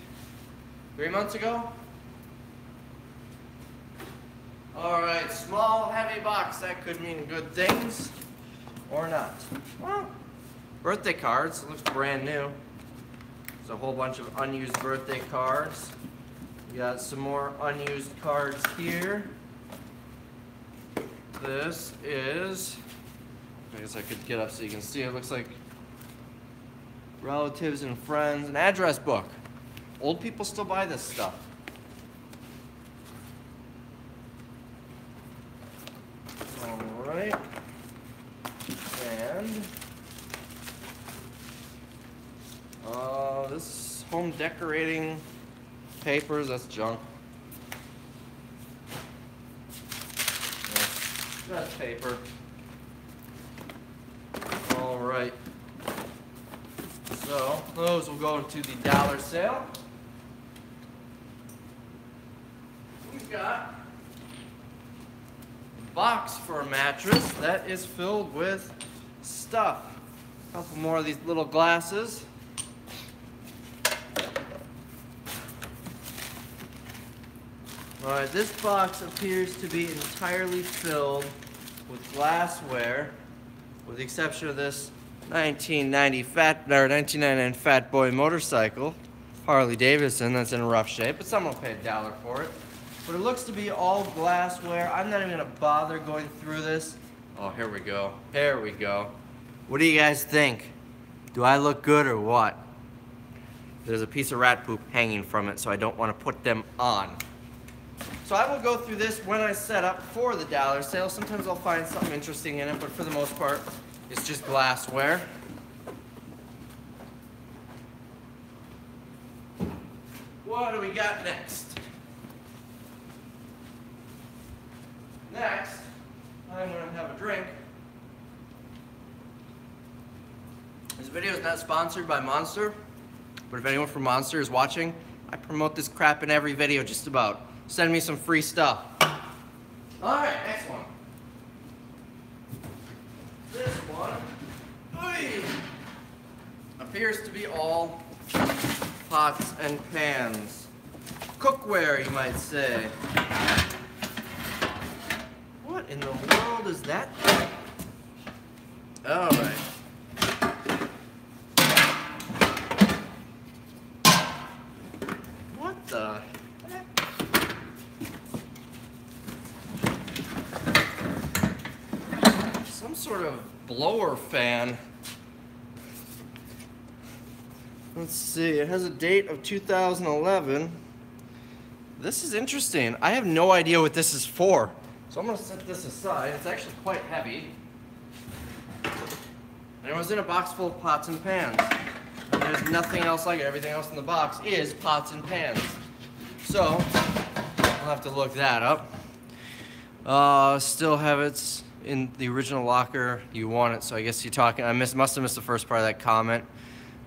3 months ago. All right, small, heavy box. That could mean good things or not. Well, birthday cards. It looks brand new. There's a whole bunch of unused birthday cards. We got some more unused cards here. This is, I guess I could get up so you can see. It looks like relatives and friends, an address book. Old people still buy this stuff. All right. And this home decorating papers, that's junk. That's paper. All right. So those will go into the dollar sale. We've got a box for a mattress that is filled with stuff. A couple more of these little glasses. Alright, this box appears to be entirely filled with glassware, with the exception of this 1999 Fat Boy motorcycle, Harley Davidson, that's in rough shape, but someone will pay $1 for it. But it looks to be all glassware. I'm not even going to bother going through this. Oh, here we go. Here we go. What do you guys think? Do I look good or what? There's a piece of rat poop hanging from it, so I don't want to put them on. So I will go through this when I set up for the dollar sale. Sometimes I'll find something interesting in it, but for the most part, it's just glassware. What do we got next? Next, I'm going to have a drink. This video is not sponsored by Monster, but if anyone from Monster is watching, I promote this crap in every video just about. Send me some free stuff. Alright, next one. This one appears to be all pots and pans. Cookware, you might say. What in the world is that? Alright. What the heck? Some sort of blower fan. Let's see, it has a date of 2011. This is interesting. I have no idea what this is for. So I'm going to set this aside. It's actually quite heavy. And it was in a box full of pots and pans. And there's nothing else like it. Everything else in the box is pots and pans. So, I'll have to look that up. Still have it in the original locker. You want it, so I guess you're talking. I must have missed the first part of that comment.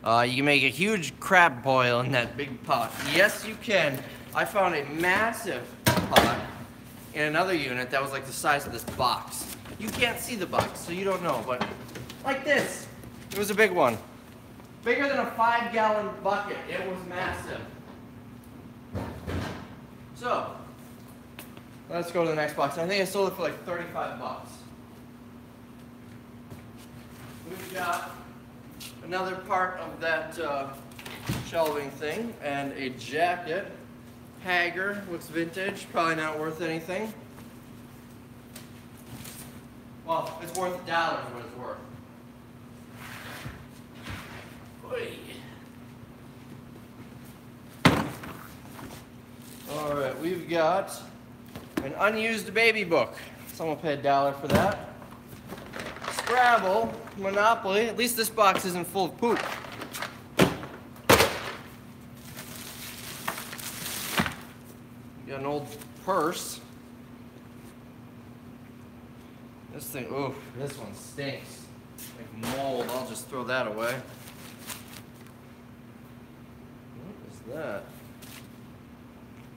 You can make a huge crab boil in that big pot. Yes, you can. I found a massive pot in another unit that was like the size of this box. You can't see the box, so you don't know, but like this. It was a big one. Bigger than a 5-gallon bucket. It was massive. So, let's go to the next box. I think I sold it for like 35 bucks. we've got another part of that shelving thing, and a jacket. Hager, looks vintage, probably not worth anything. Well, it's worth $1 is what it's worth. Alright, we've got an unused baby book. Someone paid $1 for that. Scrabble, Monopoly. At least this box isn't full of poop. Got an old purse. This thing, ooh, this one stinks. Like mold, I'll just throw that away. What is that?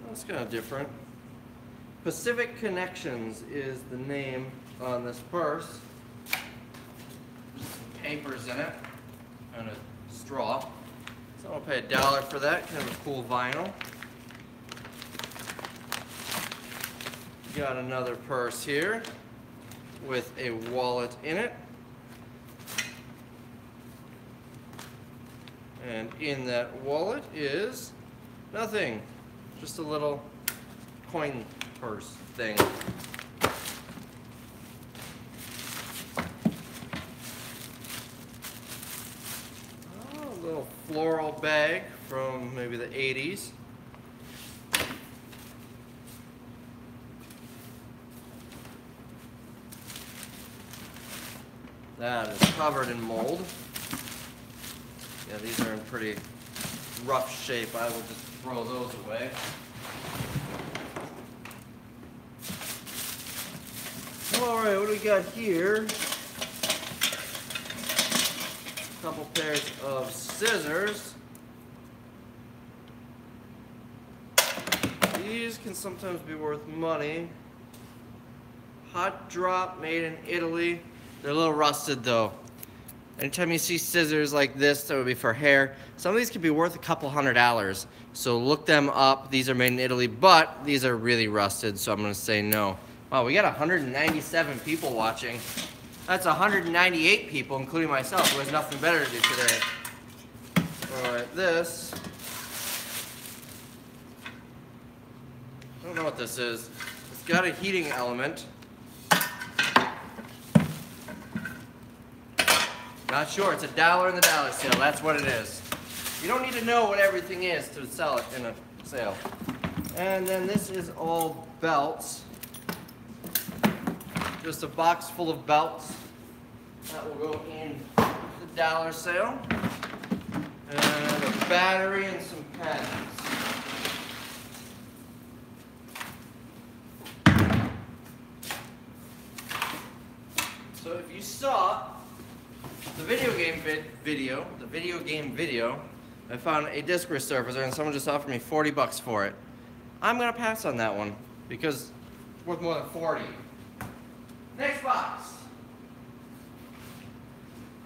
That's kind of different. Pacific Connections is the name on this purse. Some papers in it and a straw. So I'll pay $1 for that. Kind of a cool vinyl. Got another purse here with a wallet in it. And in that wallet is nothing. Just a little coin purse thing. Oh, a little floral bag from maybe the 80s. That is covered in mold. Yeah, these are in pretty rough shape. I will just throw those away. Alright, what do we got here? A couple pairs of scissors. These can sometimes be worth money. Hot Drop, made in Italy. They're a little rusted though. Anytime you see scissors like this, that would be for hair. Some of these could be worth a couple $100. So look them up. These are made in Italy, but these are really rusted, so I'm gonna say no. Wow, we got 197 people watching. That's 198 people, including myself, who has nothing better to do today. All right, this. I don't know what this is. It's got a heating element. Not sure. It's $1 in the dollar sale. That's what it is. You don't need to know what everything is to sell it in a sale. And then this is all belts. Just a box full of belts. That will go in the dollar sale. And a battery and some pens. So if you saw the video game video, I found a disc resurfacer and someone just offered me 40 bucks for it. I'm gonna pass on that one because it's worth more than 40. Next box.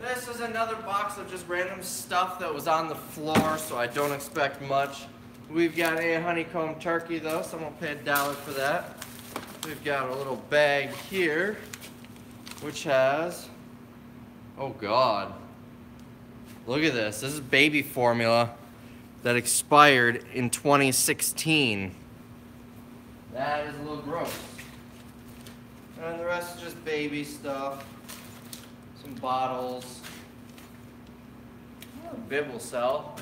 This is another box of just random stuff that was on the floor, so I don't expect much. We've got a honeycomb turkey though, someone paid $1 for that. We've got a little bag here, which has, oh God, look at this. This is baby formula that expired in 2016. That is a little gross. And the rest is just baby stuff. Some bottles. A bib will sell.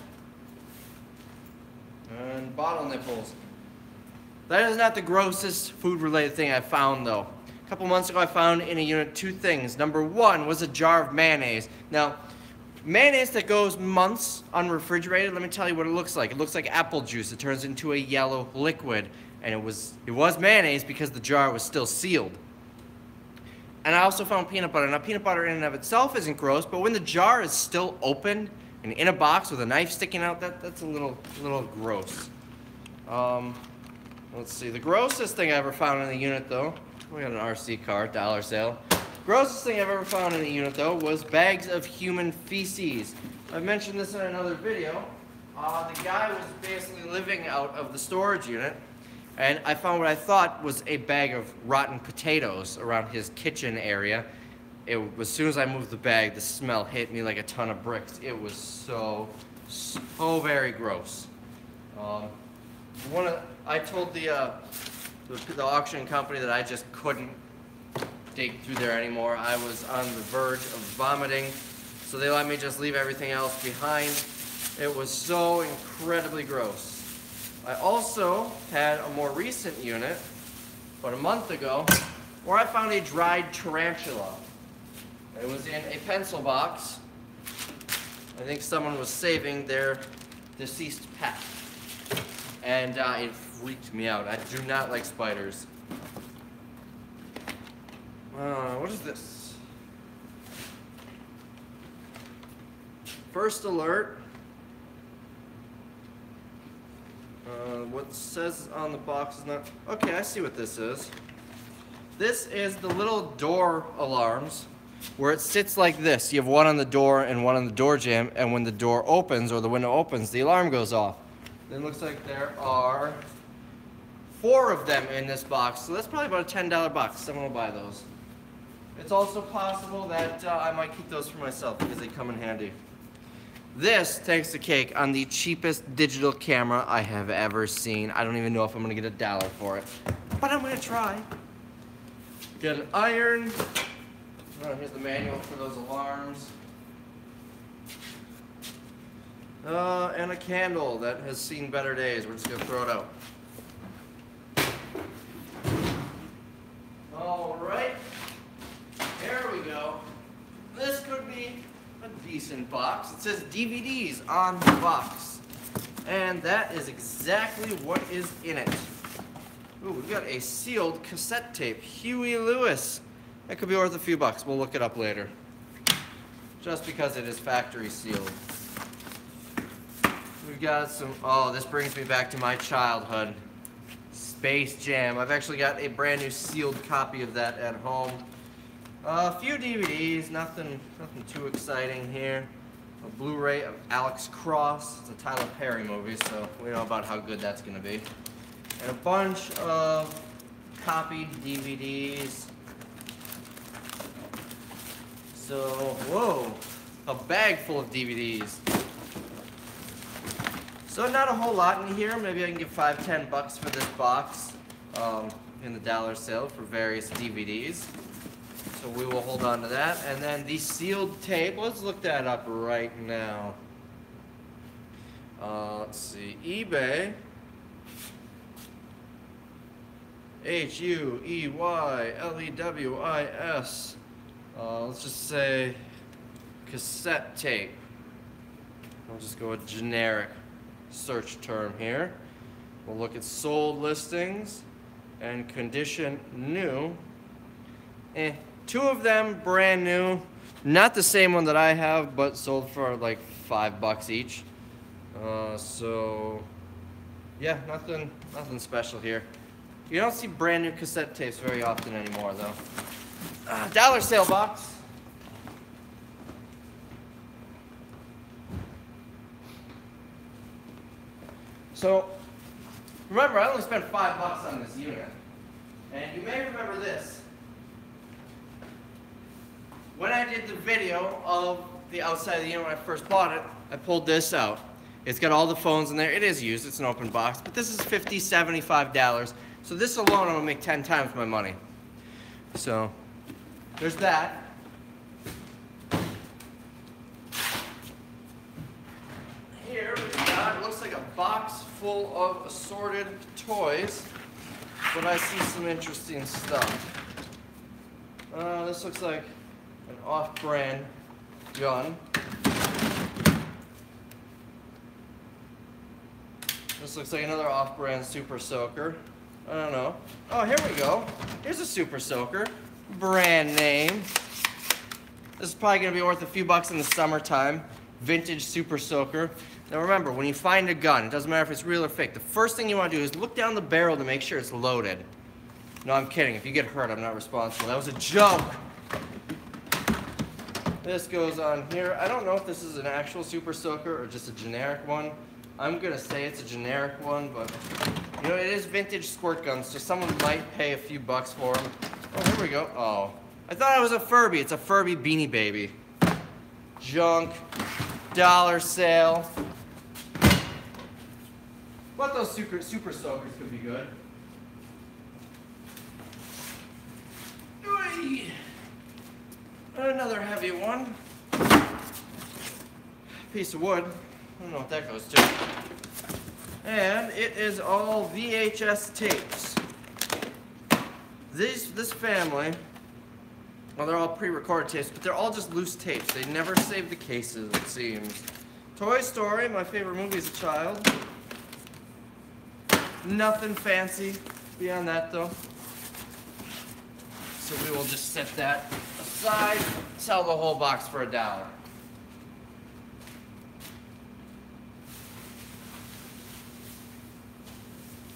And bottle nipples. That is not the grossest food-related thing I found though. A couple months ago I found in a unit two things. Number one was a jar of mayonnaise. Now, mayonnaise that goes months unrefrigerated, let me tell you what it looks like. It looks like apple juice. It turns into a yellow liquid. And it was mayonnaise because the jar was still sealed. And I also found peanut butter. Now, peanut butter in and of itself isn't gross, but when the jar is still open and in a box with a knife sticking out, that's a little gross. Let's see. The grossest thing I ever found in the unit, though, we got an RC car, dollar sale. Grossest thing I've ever found in the unit, though, was bags of human feces. I've mentioned this in another video. The guy was basically living out of the storage unit, and I found what I thought was a bag of rotten potatoes around his kitchen area. as soon as I moved the bag, the smell hit me like a ton of bricks. It was so very gross. I told the auction company that I just couldn't dig through there anymore. I was on the verge of vomiting, so they let me just leave everything else behind. It was so incredibly gross. I also had a more recent unit, about a month ago, where I found a dried tarantula. It was in a pencil box. I think someone was saving their deceased pet. And it freaked me out. I do not like spiders. What is this? First alert. What says on the box is not... Okay, I see what this is. This is the little door alarms where it sits like this. You have one on the door and one on the door jamb, and when the door opens or the window opens, the alarm goes off. It looks like there are 4 of them in this box, so that's probably about a $10 box. Someone will buy those. It's also possible that I might keep those for myself because they come in handy. This takes the cake on the cheapest digital camera I have ever seen. I don't even know if I'm gonna get $1 for it, but I'm gonna try. Get an iron. Here's the manual for those alarms. And a candle that has seen better days. We're just gonna throw it out. All right, here we go. This could be a decent box. It says DVDs on the box. And that is exactly what is in it. Ooh, we've got a sealed cassette tape. Huey Lewis. That could be worth a few bucks. We'll look it up later. Just because it is factory sealed. We've got some, oh, this brings me back to my childhood. Space Jam. I've actually got a brand new sealed copy of that at home. A few DVDs, nothing too exciting here. A Blu-ray of Alex Cross. It's a Tyler Perry movie, so we know about how good that's going to be. And a bunch of copied DVDs. So, whoa, a bag full of DVDs. So not a whole lot in here. Maybe I can get $5–10 for this box in the dollar sale for various DVDs. So we will hold on to that. And then the sealed tape, let's look that up right now. Let's see, eBay. HUEYLEWIS. Let's just say cassette tape. I'll just go with generic search term here. We'll look at sold listings and condition new. 2 of them brand new, not the same one that I have, but sold for like $5 each. So yeah, nothing special here. You don't see brand new cassette tapes very often anymore, though. Dollar sale box. So remember, I only spent $5 on this unit, and you may remember this. When I did the video of the outside of the unit when I first bought it, I pulled this out. It's got all the phones in there. It is used. It's an open box, but this is $50, $75. So this alone, I'm gonna make 10 times my money. So there's that. Here we got, it looks like a box full of assorted toys, but I see some interesting stuff. This looks like an off-brand gun. This looks like another off-brand Super Soaker. I don't know. Oh, here we go. Here's a Super Soaker. Brand name. This is probably going to be worth a few bucks in the summertime. Vintage Super Soaker. Now remember, when you find a gun, it doesn't matter if it's real or fake, the first thing you want to do is look down the barrel to make sure it's loaded. No, I'm kidding. If you get hurt, I'm not responsible. That was a joke. This goes on here. I don't know if this is an actual Super Soaker or just a generic one. I'm going to say it's a generic one, but you know, it is vintage squirt guns, so someone might pay a few bucks for them. Oh, here we go. Oh, I thought it was a Furby. It's a Furby Beanie Baby. Junk, dollar sale. But those super soakers could be good. Another heavy one. Piece of wood. I don't know what that goes to. And it is all VHS tapes. This family, well, they're all pre-recorded tapes, but they're all just loose tapes. They never save the cases, it seems. Toy Story, my favorite movie as a child. Nothing fancy beyond that, though. So we will just set that aside, sell the whole box for $1.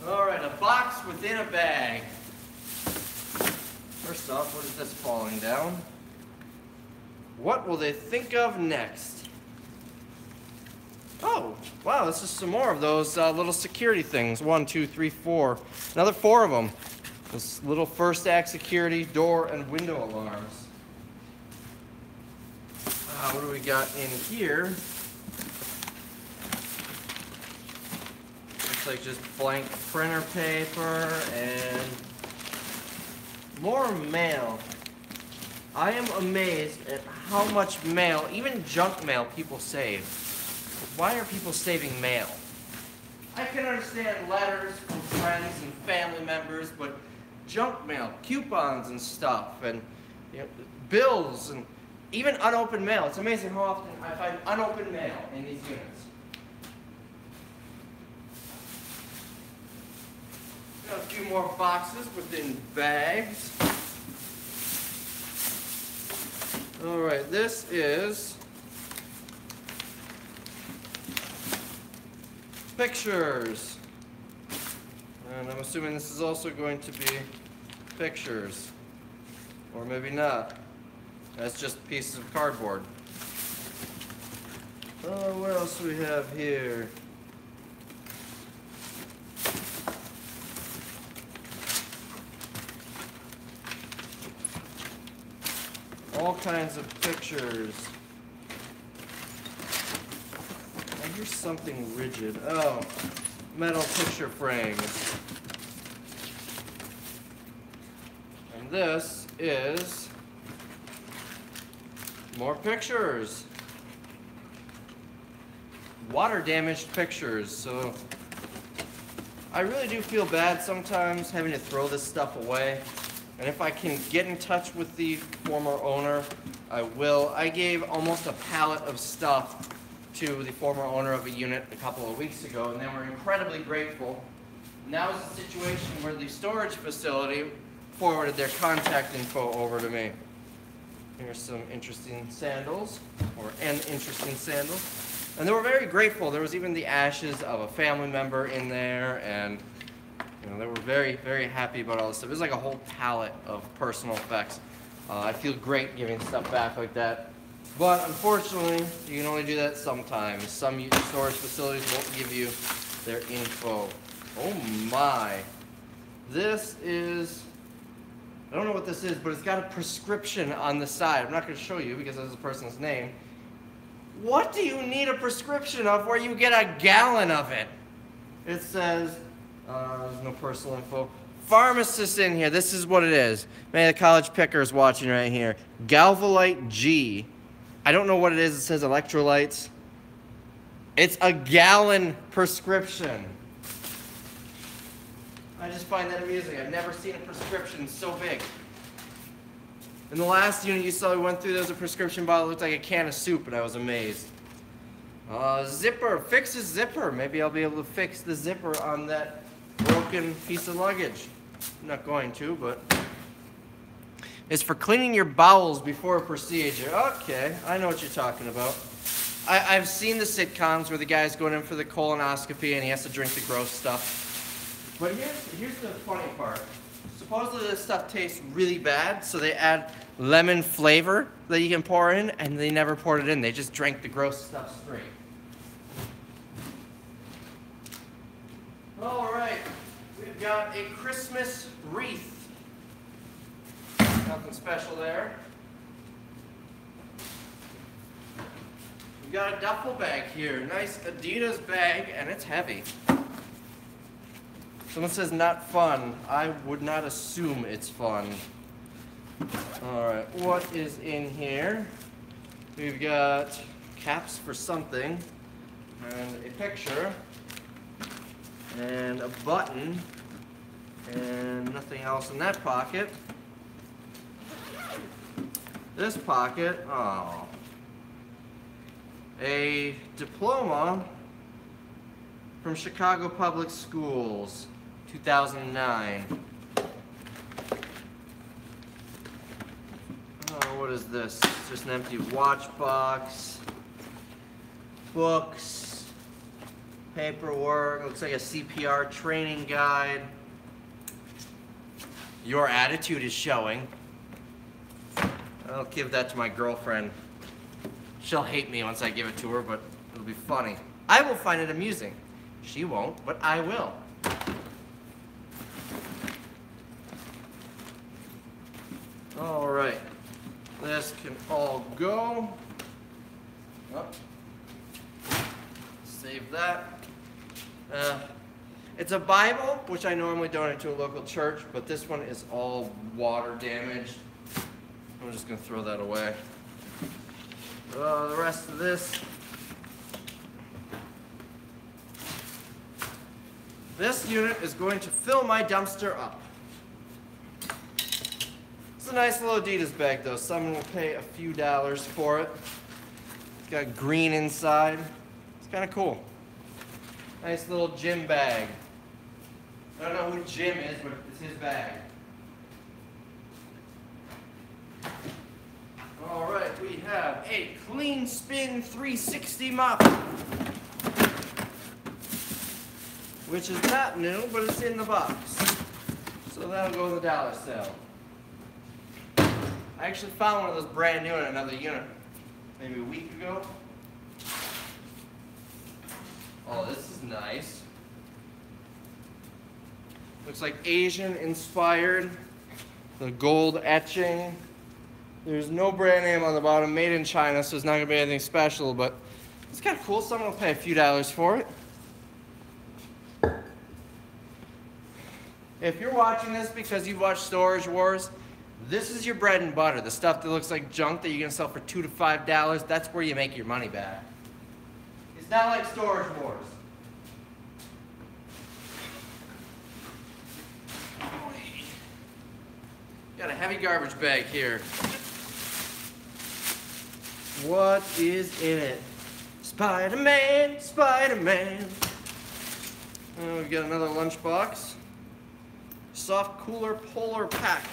Alright, a box within a bag. First off, what is this falling down? What will they think of next? Oh, wow, this is some more of those little security things. 1, 2, 3, 4. Another 4 of them. This little first act security door and window alarms. What do we got in here? Looks like just blank printer paper and more mail. I am amazed at how much mail, even junk mail, people save. Why are people saving mail? I can understand letters from friends and family members, but junk mail, coupons and stuff, and bills, and even unopened mail. It's amazing how often I find unopened mail in these units. Got a few more boxes within bags. Alright, this is pictures. And I'm assuming this is also going to be pictures. Or maybe not. That's just pieces of cardboard. Oh, what else do we have here? All kinds of pictures. And here's something rigid. Oh, metal picture frames. And this is more pictures. Water damaged pictures. So I really do feel bad sometimes having to throw this stuff away. And if I can get in touch with the former owner, I will. I gave almost a pallet of stuff to the former owner of a unit a couple of weeks ago, and they were incredibly grateful. Now is a situation where the storage facility forwarded their contact info over to me. Here's some interesting sandals, or an interesting sandal. And they were very grateful. There was even the ashes of a family member in there, and they were very, very happy about all this stuff. It was like a whole palette of personal effects. I feel great giving stuff back like that. But unfortunately, you can only do that sometimes. Some storage facilities won't give you their info. Oh my. This is, I don't know what this is, but it's got a prescription on the side. I'm not going to show you because this is the person's name. What do you need a prescription of where you get a gallon of it? It says, there's no personal info. Pharmacist in here. This is what it is. Maybe the college picker is watching right here. Galvolite G. I don't know what it is. It says electrolytes. It's a gallon prescription. I just find that amusing. I've never seen a prescription so big. In the last unit you saw we went through, there was a prescription bottle that looked like a can of soup, and I was amazed. Zipper. Fix a zipper. Maybe I'll be able to fix the zipper on that broken piece of luggage. I'm not going to, but it's for cleaning your bowels before a procedure. Okay, I know what you're talking about. I've seen the sitcoms where the guy's going in for the colonoscopy and he has to drink the gross stuff. But here's the funny part. Supposedly this stuff tastes really bad, so they add lemon flavor that you can pour in, and they never poured it in. They just drank the gross stuff straight. All right, we've got a Christmas wreath. Nothing special there. We got a duffel bag here. Nice Adidas bag, and it's heavy. Someone says not fun. I would not assume it's fun. Alright, what is in here? We've got caps for something, and a picture, and a button, and nothing else in that pocket. This pocket, oh, a diploma from Chicago Public Schools, 2009. Oh, what is this? It's just an empty watch box, books, paperwork, looks like a CPR training guide. Your attitude is showing. I'll give that to my girlfriend. She'll hate me once I give it to her, but it'll be funny. I will find it amusing. She won't, but I will. All right, this can all go. Oh. Save that. It's a Bible, which I normally donate to a local church, but this one is all water damaged. I'm just gonna throw that away. The rest of this. This unit is going to fill my dumpster up. It's a nice little Adidas bag though. Someone will pay a few dollars for it. It's got green inside. It's kind of cool. Nice little gym bag. I don't know who Jim is, but it's his bag. Alright, we have a Clean Spin 360 mop, which is not new, but it's in the box. So that'll go in the dollar sale. I actually found one of those brand new in another unit, maybe a week ago. Oh, this is nice. Looks like Asian inspired. The gold etching. There's no brand name on the bottom, made in China, so it's not gonna be anything special, but it's kind of cool. Someone will pay a few dollars for it. If you're watching this because you've watched Storage Wars, this is your bread and butter. The stuff that looks like junk that you're gonna sell for $2 to $5, that's where you make your money back. It's not like Storage Wars. Got a heavy garbage bag here. What is in it? Spider-Man, Spider-Man. We've got another lunchbox. Soft cooler polar pack.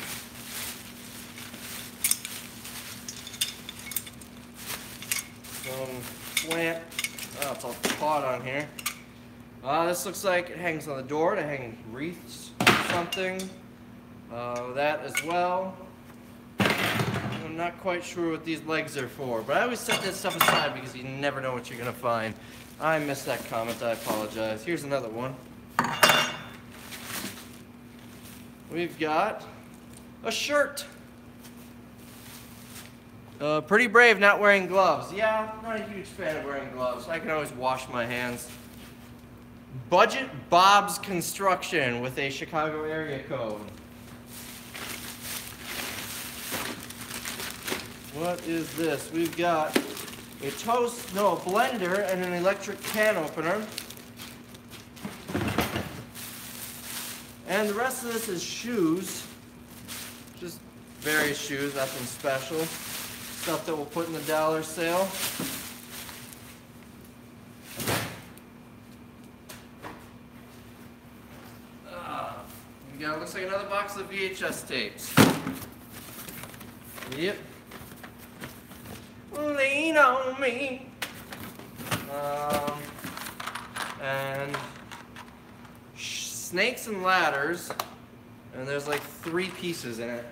Some plant. Oh, it's all caught on here. This looks like it hangs on the door to hang wreaths or something. That as well. I'm not quite sure what these legs are for, but I always set this stuff aside because you never know what you're gonna find. I missed that comment, I apologize. Here's another one. We've got a shirt. Pretty brave not wearing gloves. Yeah, I'm not a huge fan of wearing gloves. I can always wash my hands. Budget Bob's Construction with a Chicago area code. What is this? We've got a blender and an electric can opener. And the rest of this is shoes. Just various shoes, nothing special. Stuff that we'll put in the dollar sale. We got, looks like another box of VHS tapes. Yep. Lean on me. And snakes and ladders, and there's like 3 pieces in it.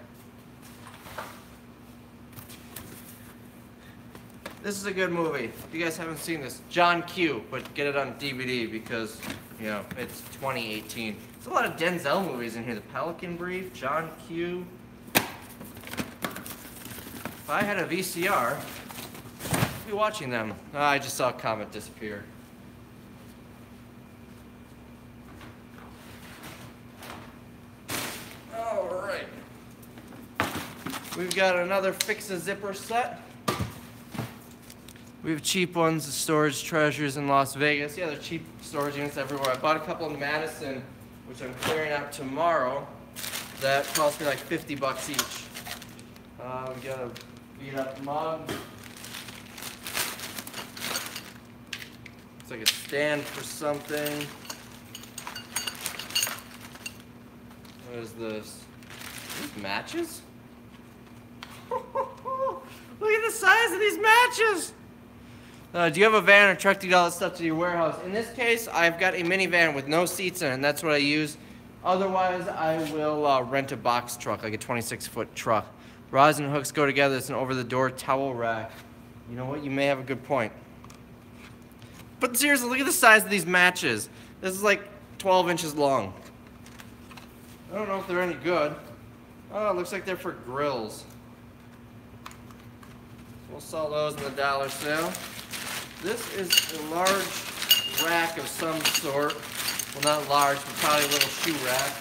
This is a good movie. If you guys haven't seen this, John Q, but get it on DVD because, you know, it's 2018. There's a lot of Denzel movies in here. The Pelican Brief, John Q. If I had a VCR, I'd be watching them. Oh, I just saw a comment disappear. Alright. We've got another Fix-A-Zipper set. We have cheap ones, Storage Treasures in Las Vegas. Yeah, they're cheap storage units everywhere. I bought a couple in Madison, which I'm clearing out tomorrow. That cost me like 50 bucks each. We got a beat up mug. Looks like a stand for something. What is this? Are these matches? Look at the size of these matches! Do you have a van or truck to get all this stuff to your warehouse? In this case, I've got a minivan with no seats in it, and that's what I use. Otherwise, I will rent a box truck, like a 26-foot truck. Rods and hooks go together. It's an over-the-door towel rack. You know what? You may have a good point. But seriously, look at the size of these matches. This is like 12 inches long. I don't know if they're any good. Oh, it looks like they're for grills. We'll sell those in the dollar sale. This is a large rack of some sort. Well, not large, but probably a little shoe rack.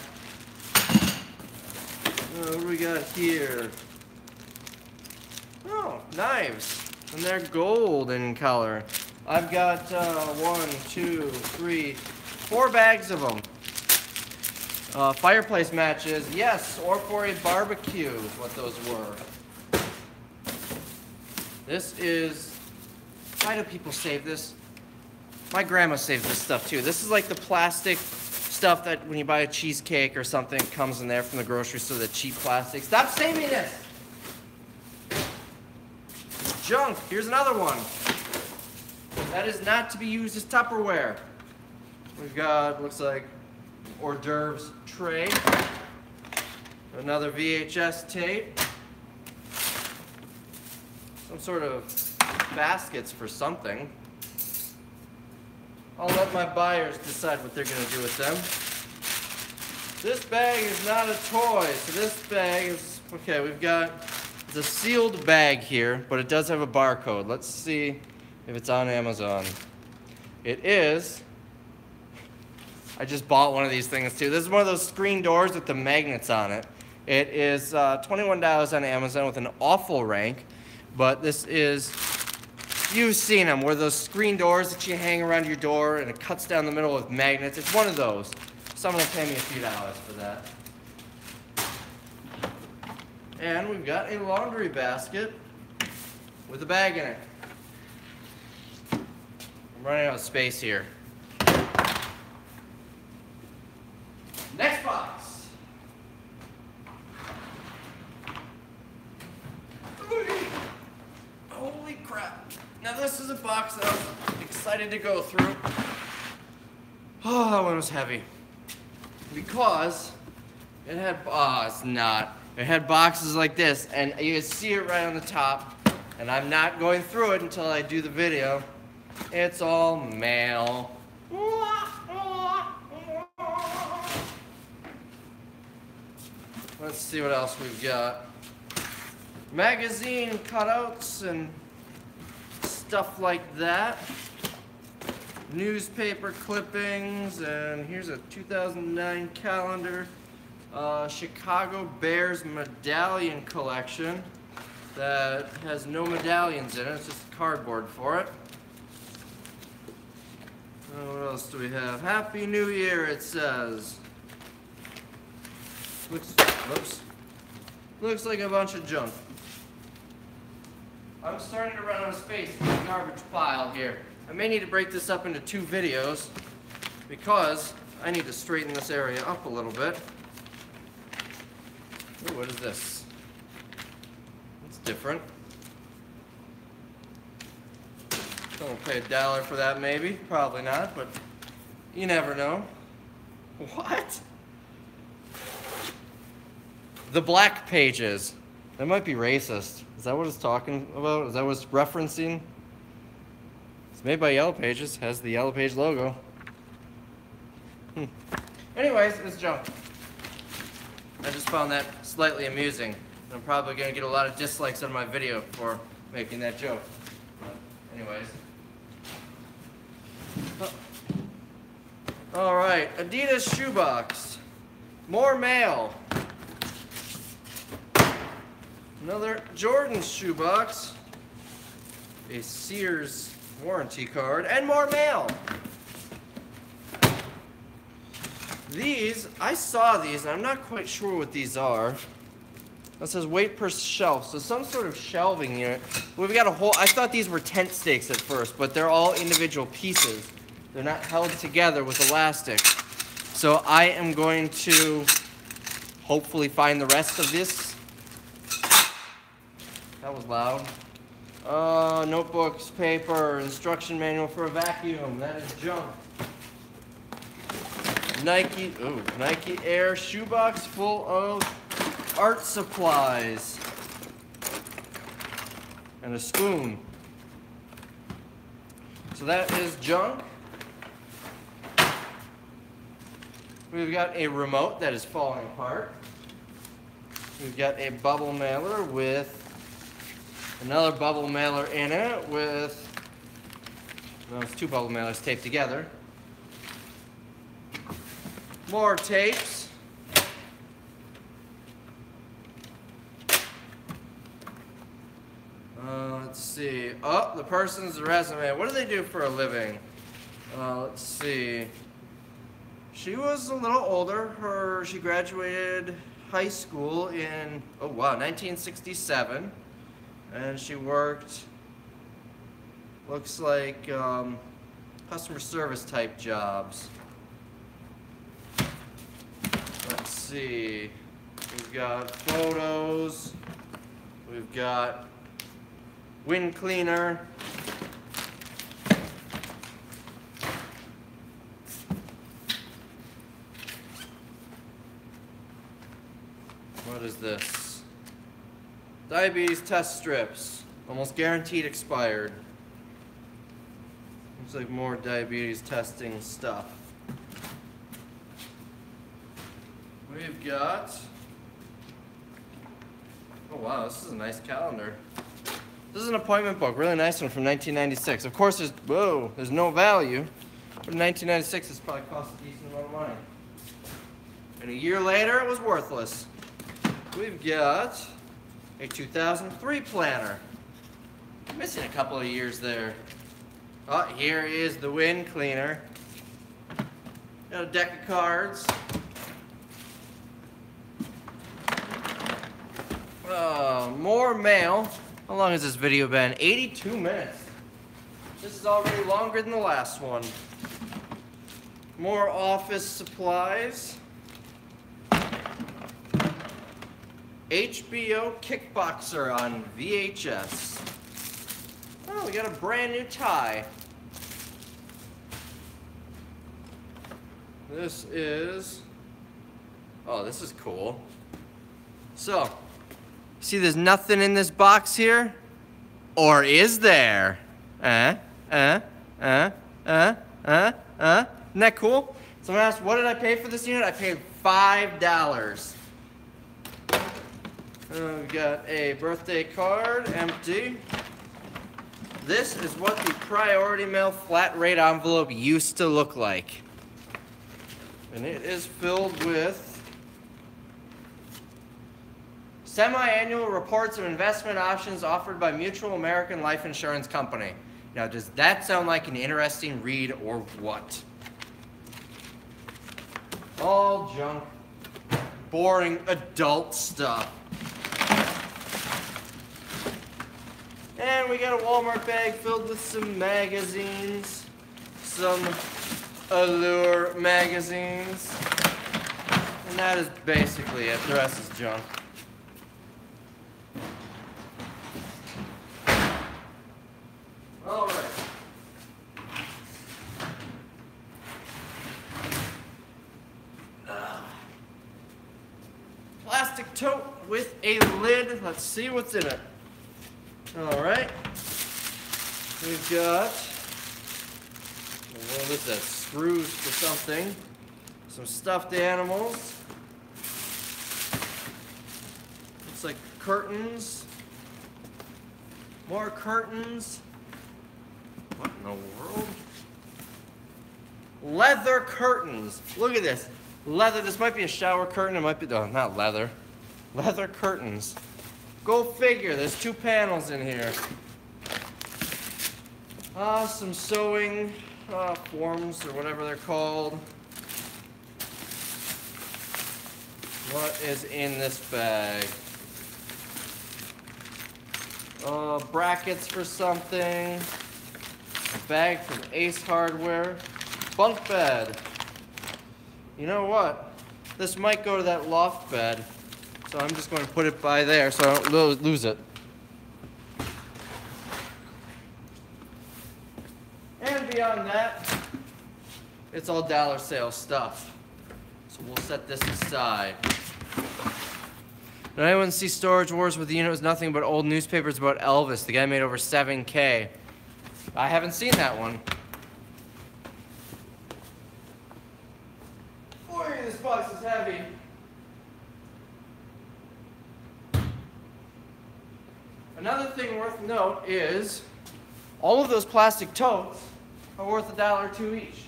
What do we got here? Oh, knives. And they're gold in color. I've got 1, 2, 3, 4 bags of them. Fireplace matches, yes, or for a barbecue is what those were. This is, why do people save this? My grandma saves this stuff too. This is like the plastic stuff that when you buy a cheesecake or something, it comes in there from the grocery store, the cheap plastic. Stop saving this! It's junk. Here's another one. That is not to be used as Tupperware. We've got, looks like, hors d'oeuvres tray. Another VHS tape. Some sort of baskets for something. I'll let my buyers decide what they're going to do with them. This bag is not a toy, so this bag is, okay, we've got, it's a sealed bag here, but it does have a barcode. Let's see if it's on Amazon. It is. I just bought one of these things too. This is one of those screen doors with the magnets on it. It is $21 on Amazon with an awful rank, but this is, you've seen them, where those screen doors that you hang around your door and it cuts down the middle with magnets. It's one of those. Someone will pay me a few dollars for that. And we've got a laundry basket with a bag in it. I'm running out of space here. Next box. Holy crap. Now this is a box that I was excited to go through. Oh, that one was heavy. Because it had, oh, it's not. It had boxes like this, and you can see it right on the top. And I'm not going through it until I do the video. It's all mail. Let's see what else we've got. Magazine cutouts and stuff like that. Newspaper clippings, and here's a 2009 calendar. Chicago Bears medallion collection that has no medallions in it. It's just cardboard for it. What else do we have? Happy New Year, it says. Looks like a bunch of junk. I'm starting to run out of space in the garbage pile here. I may need to break this up into 2 videos because I need to straighten this area up a little bit. Ooh, what is this? It's different. Someone will pay $1 for that maybe. Probably not, but you never know. What? The Black Pages. That might be racist. Is that what it's talking about? Is that what it's referencing? It's made by Yellow Pages. Has the Yellow Page logo. Anyways, it's junk. I just found that slightly amusing. I'm probably going to get a lot of dislikes on my video for making that joke. But anyways. Alright, Adidas shoebox. More mail. Another Jordan shoebox. A Sears warranty card. And more mail. These, I saw these, and I'm not quite sure what these are. That says weight per shelf, so some sort of shelving unit. We've got a whole, I thought these were tent stakes at first, but they're all individual pieces. They're not held together with elastic. So I am going to hopefully find the rest of this. That was loud. Notebooks, paper, instruction manual for a vacuum. That is junk. Nike Air shoebox full of art supplies. And a spoon. So that is junk. We've got a remote that is falling apart. We've got a bubble mailer with another bubble mailer in it with, well, it's two bubble mailers taped together. More tapes. Let's see. Oh, the person's resume. What do they do for a living? Let's see. She was a little older. She graduated high school in, oh wow, 1967. And she worked, looks like customer service type jobs. Let's see. We've got photos. We've got wind cleaner. What is this? Diabetes test strips. Almost guaranteed expired. Looks like more diabetes testing stuff. We've got, oh wow, this is a nice calendar. This is an appointment book, really nice one from 1996. Of course, there's no value, but in 1996 it's probably cost a decent amount of money. And a year later, it was worthless. We've got a 2003 planner. I'm missing a couple of years there. Oh, here is the wind cleaner. Got a deck of cards. More mail. How long has this video been? 82 minutes. This is already longer than the last one. More office supplies. HBO Kickboxer on VHS. Oh, we got a brand new tie. This is, oh, this is cool. So, see there's nothing in this box here? Or is there? Isn't that cool? Someone asked, what did I pay for this unit? I paid $5. We got a birthday card, empty. This is what the priority mail flat rate envelope used to look like. And it is filled with semi-annual reports of investment options offered by Mutual American Life Insurance Company. Now, does that sound like an interesting read or what? All junk, boring adult stuff. And we got a Walmart bag filled with some magazines, some Allure magazines, and that is basically it. The rest is junk. All right. Plastic tote with a lid. Let's see what's in it. All right. We've got, what is that? Screws for something. Some stuffed animals. Looks like Curtains. More curtains. What in the world? Leather curtains. Look at this. Leather. This might be a shower curtain. It might be, no, not leather. Leather curtains. Go figure. There's 2 panels in here. Some sewing forms or whatever they're called. What is in this bag? Brackets for something. A bag from Ace Hardware. Bunk bed. You know what? This might go to that loft bed. So I'm just going to put it by there so I don't lose it. And beyond that, it's all dollar sale stuff. So we'll set this aside. Did anyone see Storage Wars with the unit was nothing but old newspapers about Elvis? The guy made over $7K. I haven't seen that one. Boy, this box is heavy. Another thing worth note is all of those plastic totes are worth $1 or $2 each.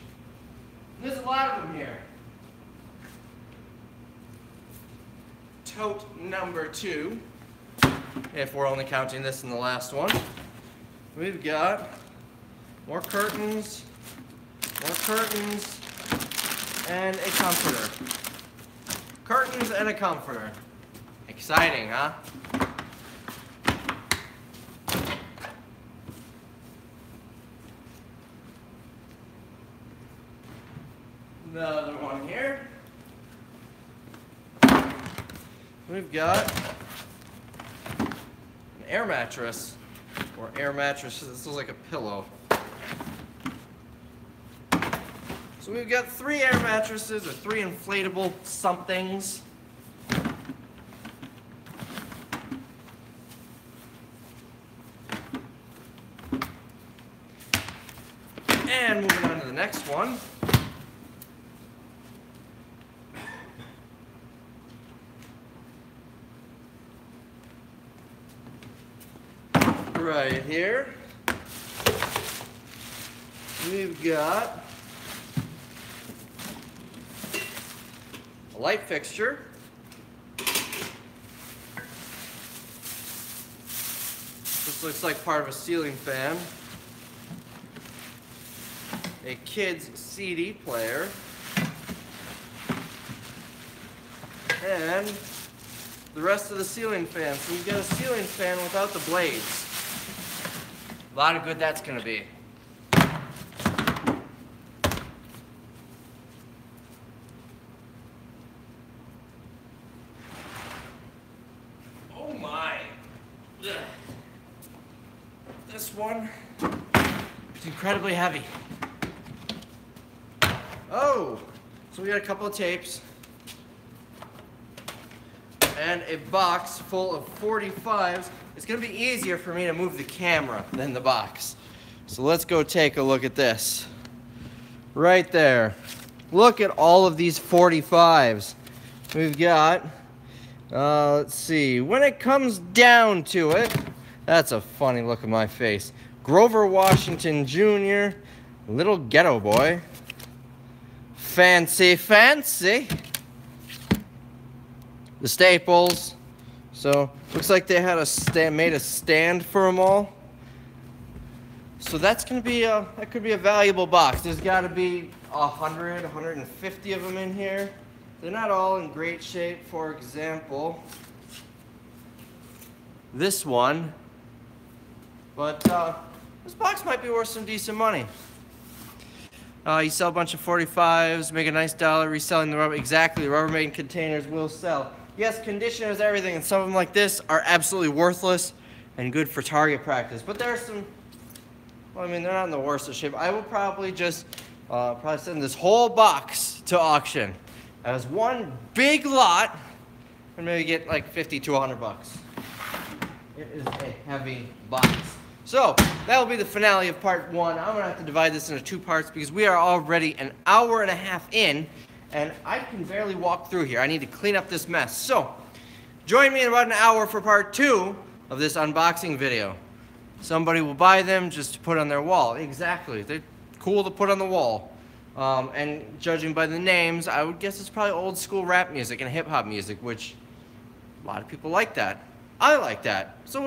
There's a lot of them here. Tote number 2, if we're only counting this in the last one. We've got more curtains, and a comforter. Curtains and a comforter. Exciting, huh? Another one here. We've got an air mattress, or air mattress. This looks like a pillow. So we've got 3 air mattresses, or 3 inflatable somethings. And moving on to the next one. Right here, we've got a light fixture, this looks like part of a ceiling fan, a kid's CD player, and the rest of the ceiling fan. So we've got a ceiling fan without the blades. A lot of good that's gonna be. Oh my. Ugh. This one is incredibly heavy. Oh, so we got a couple of tapes and a box full of 45s. It's gonna be easier for me to move the camera than the box. So let's go take a look at this. Right there. Look at all of these 45s. We've got, let's see, when it comes down to it, that's a funny look on my face. Grover Washington Jr., Little Ghetto Boy. Fancy, fancy. The Staples. So looks like they had made a stand for them all. So that's gonna be that could be a valuable box. There's got to be 100, 150 of them in here. They're not all in great shape. For example, this one. But this box might be worth some decent money. You sell a bunch of 45s, make a nice dollar reselling the rubber. Exactly, the Rubbermaid containers will sell. Yes, conditioners, everything, and some of them like this are absolutely worthless and good for target practice. But there are some, well, I mean, they're not in the worst of shape. I will probably just send this whole box to auction as one big lot and maybe get like 50 to 100 bucks. It is a heavy box. So that will be the finale of part 1. I'm gonna have to divide this into 2 parts because we are already an hour and a half in and I can barely walk through here. I need to clean up this mess. So Join me in about an hour for part 2 of this unboxing video. Somebody will buy them just to put on their wall. Exactly, they're cool to put on the wall. And judging by the names, I would guess it's probably old school rap music and hip hop music, which a lot of people like that. I like that. So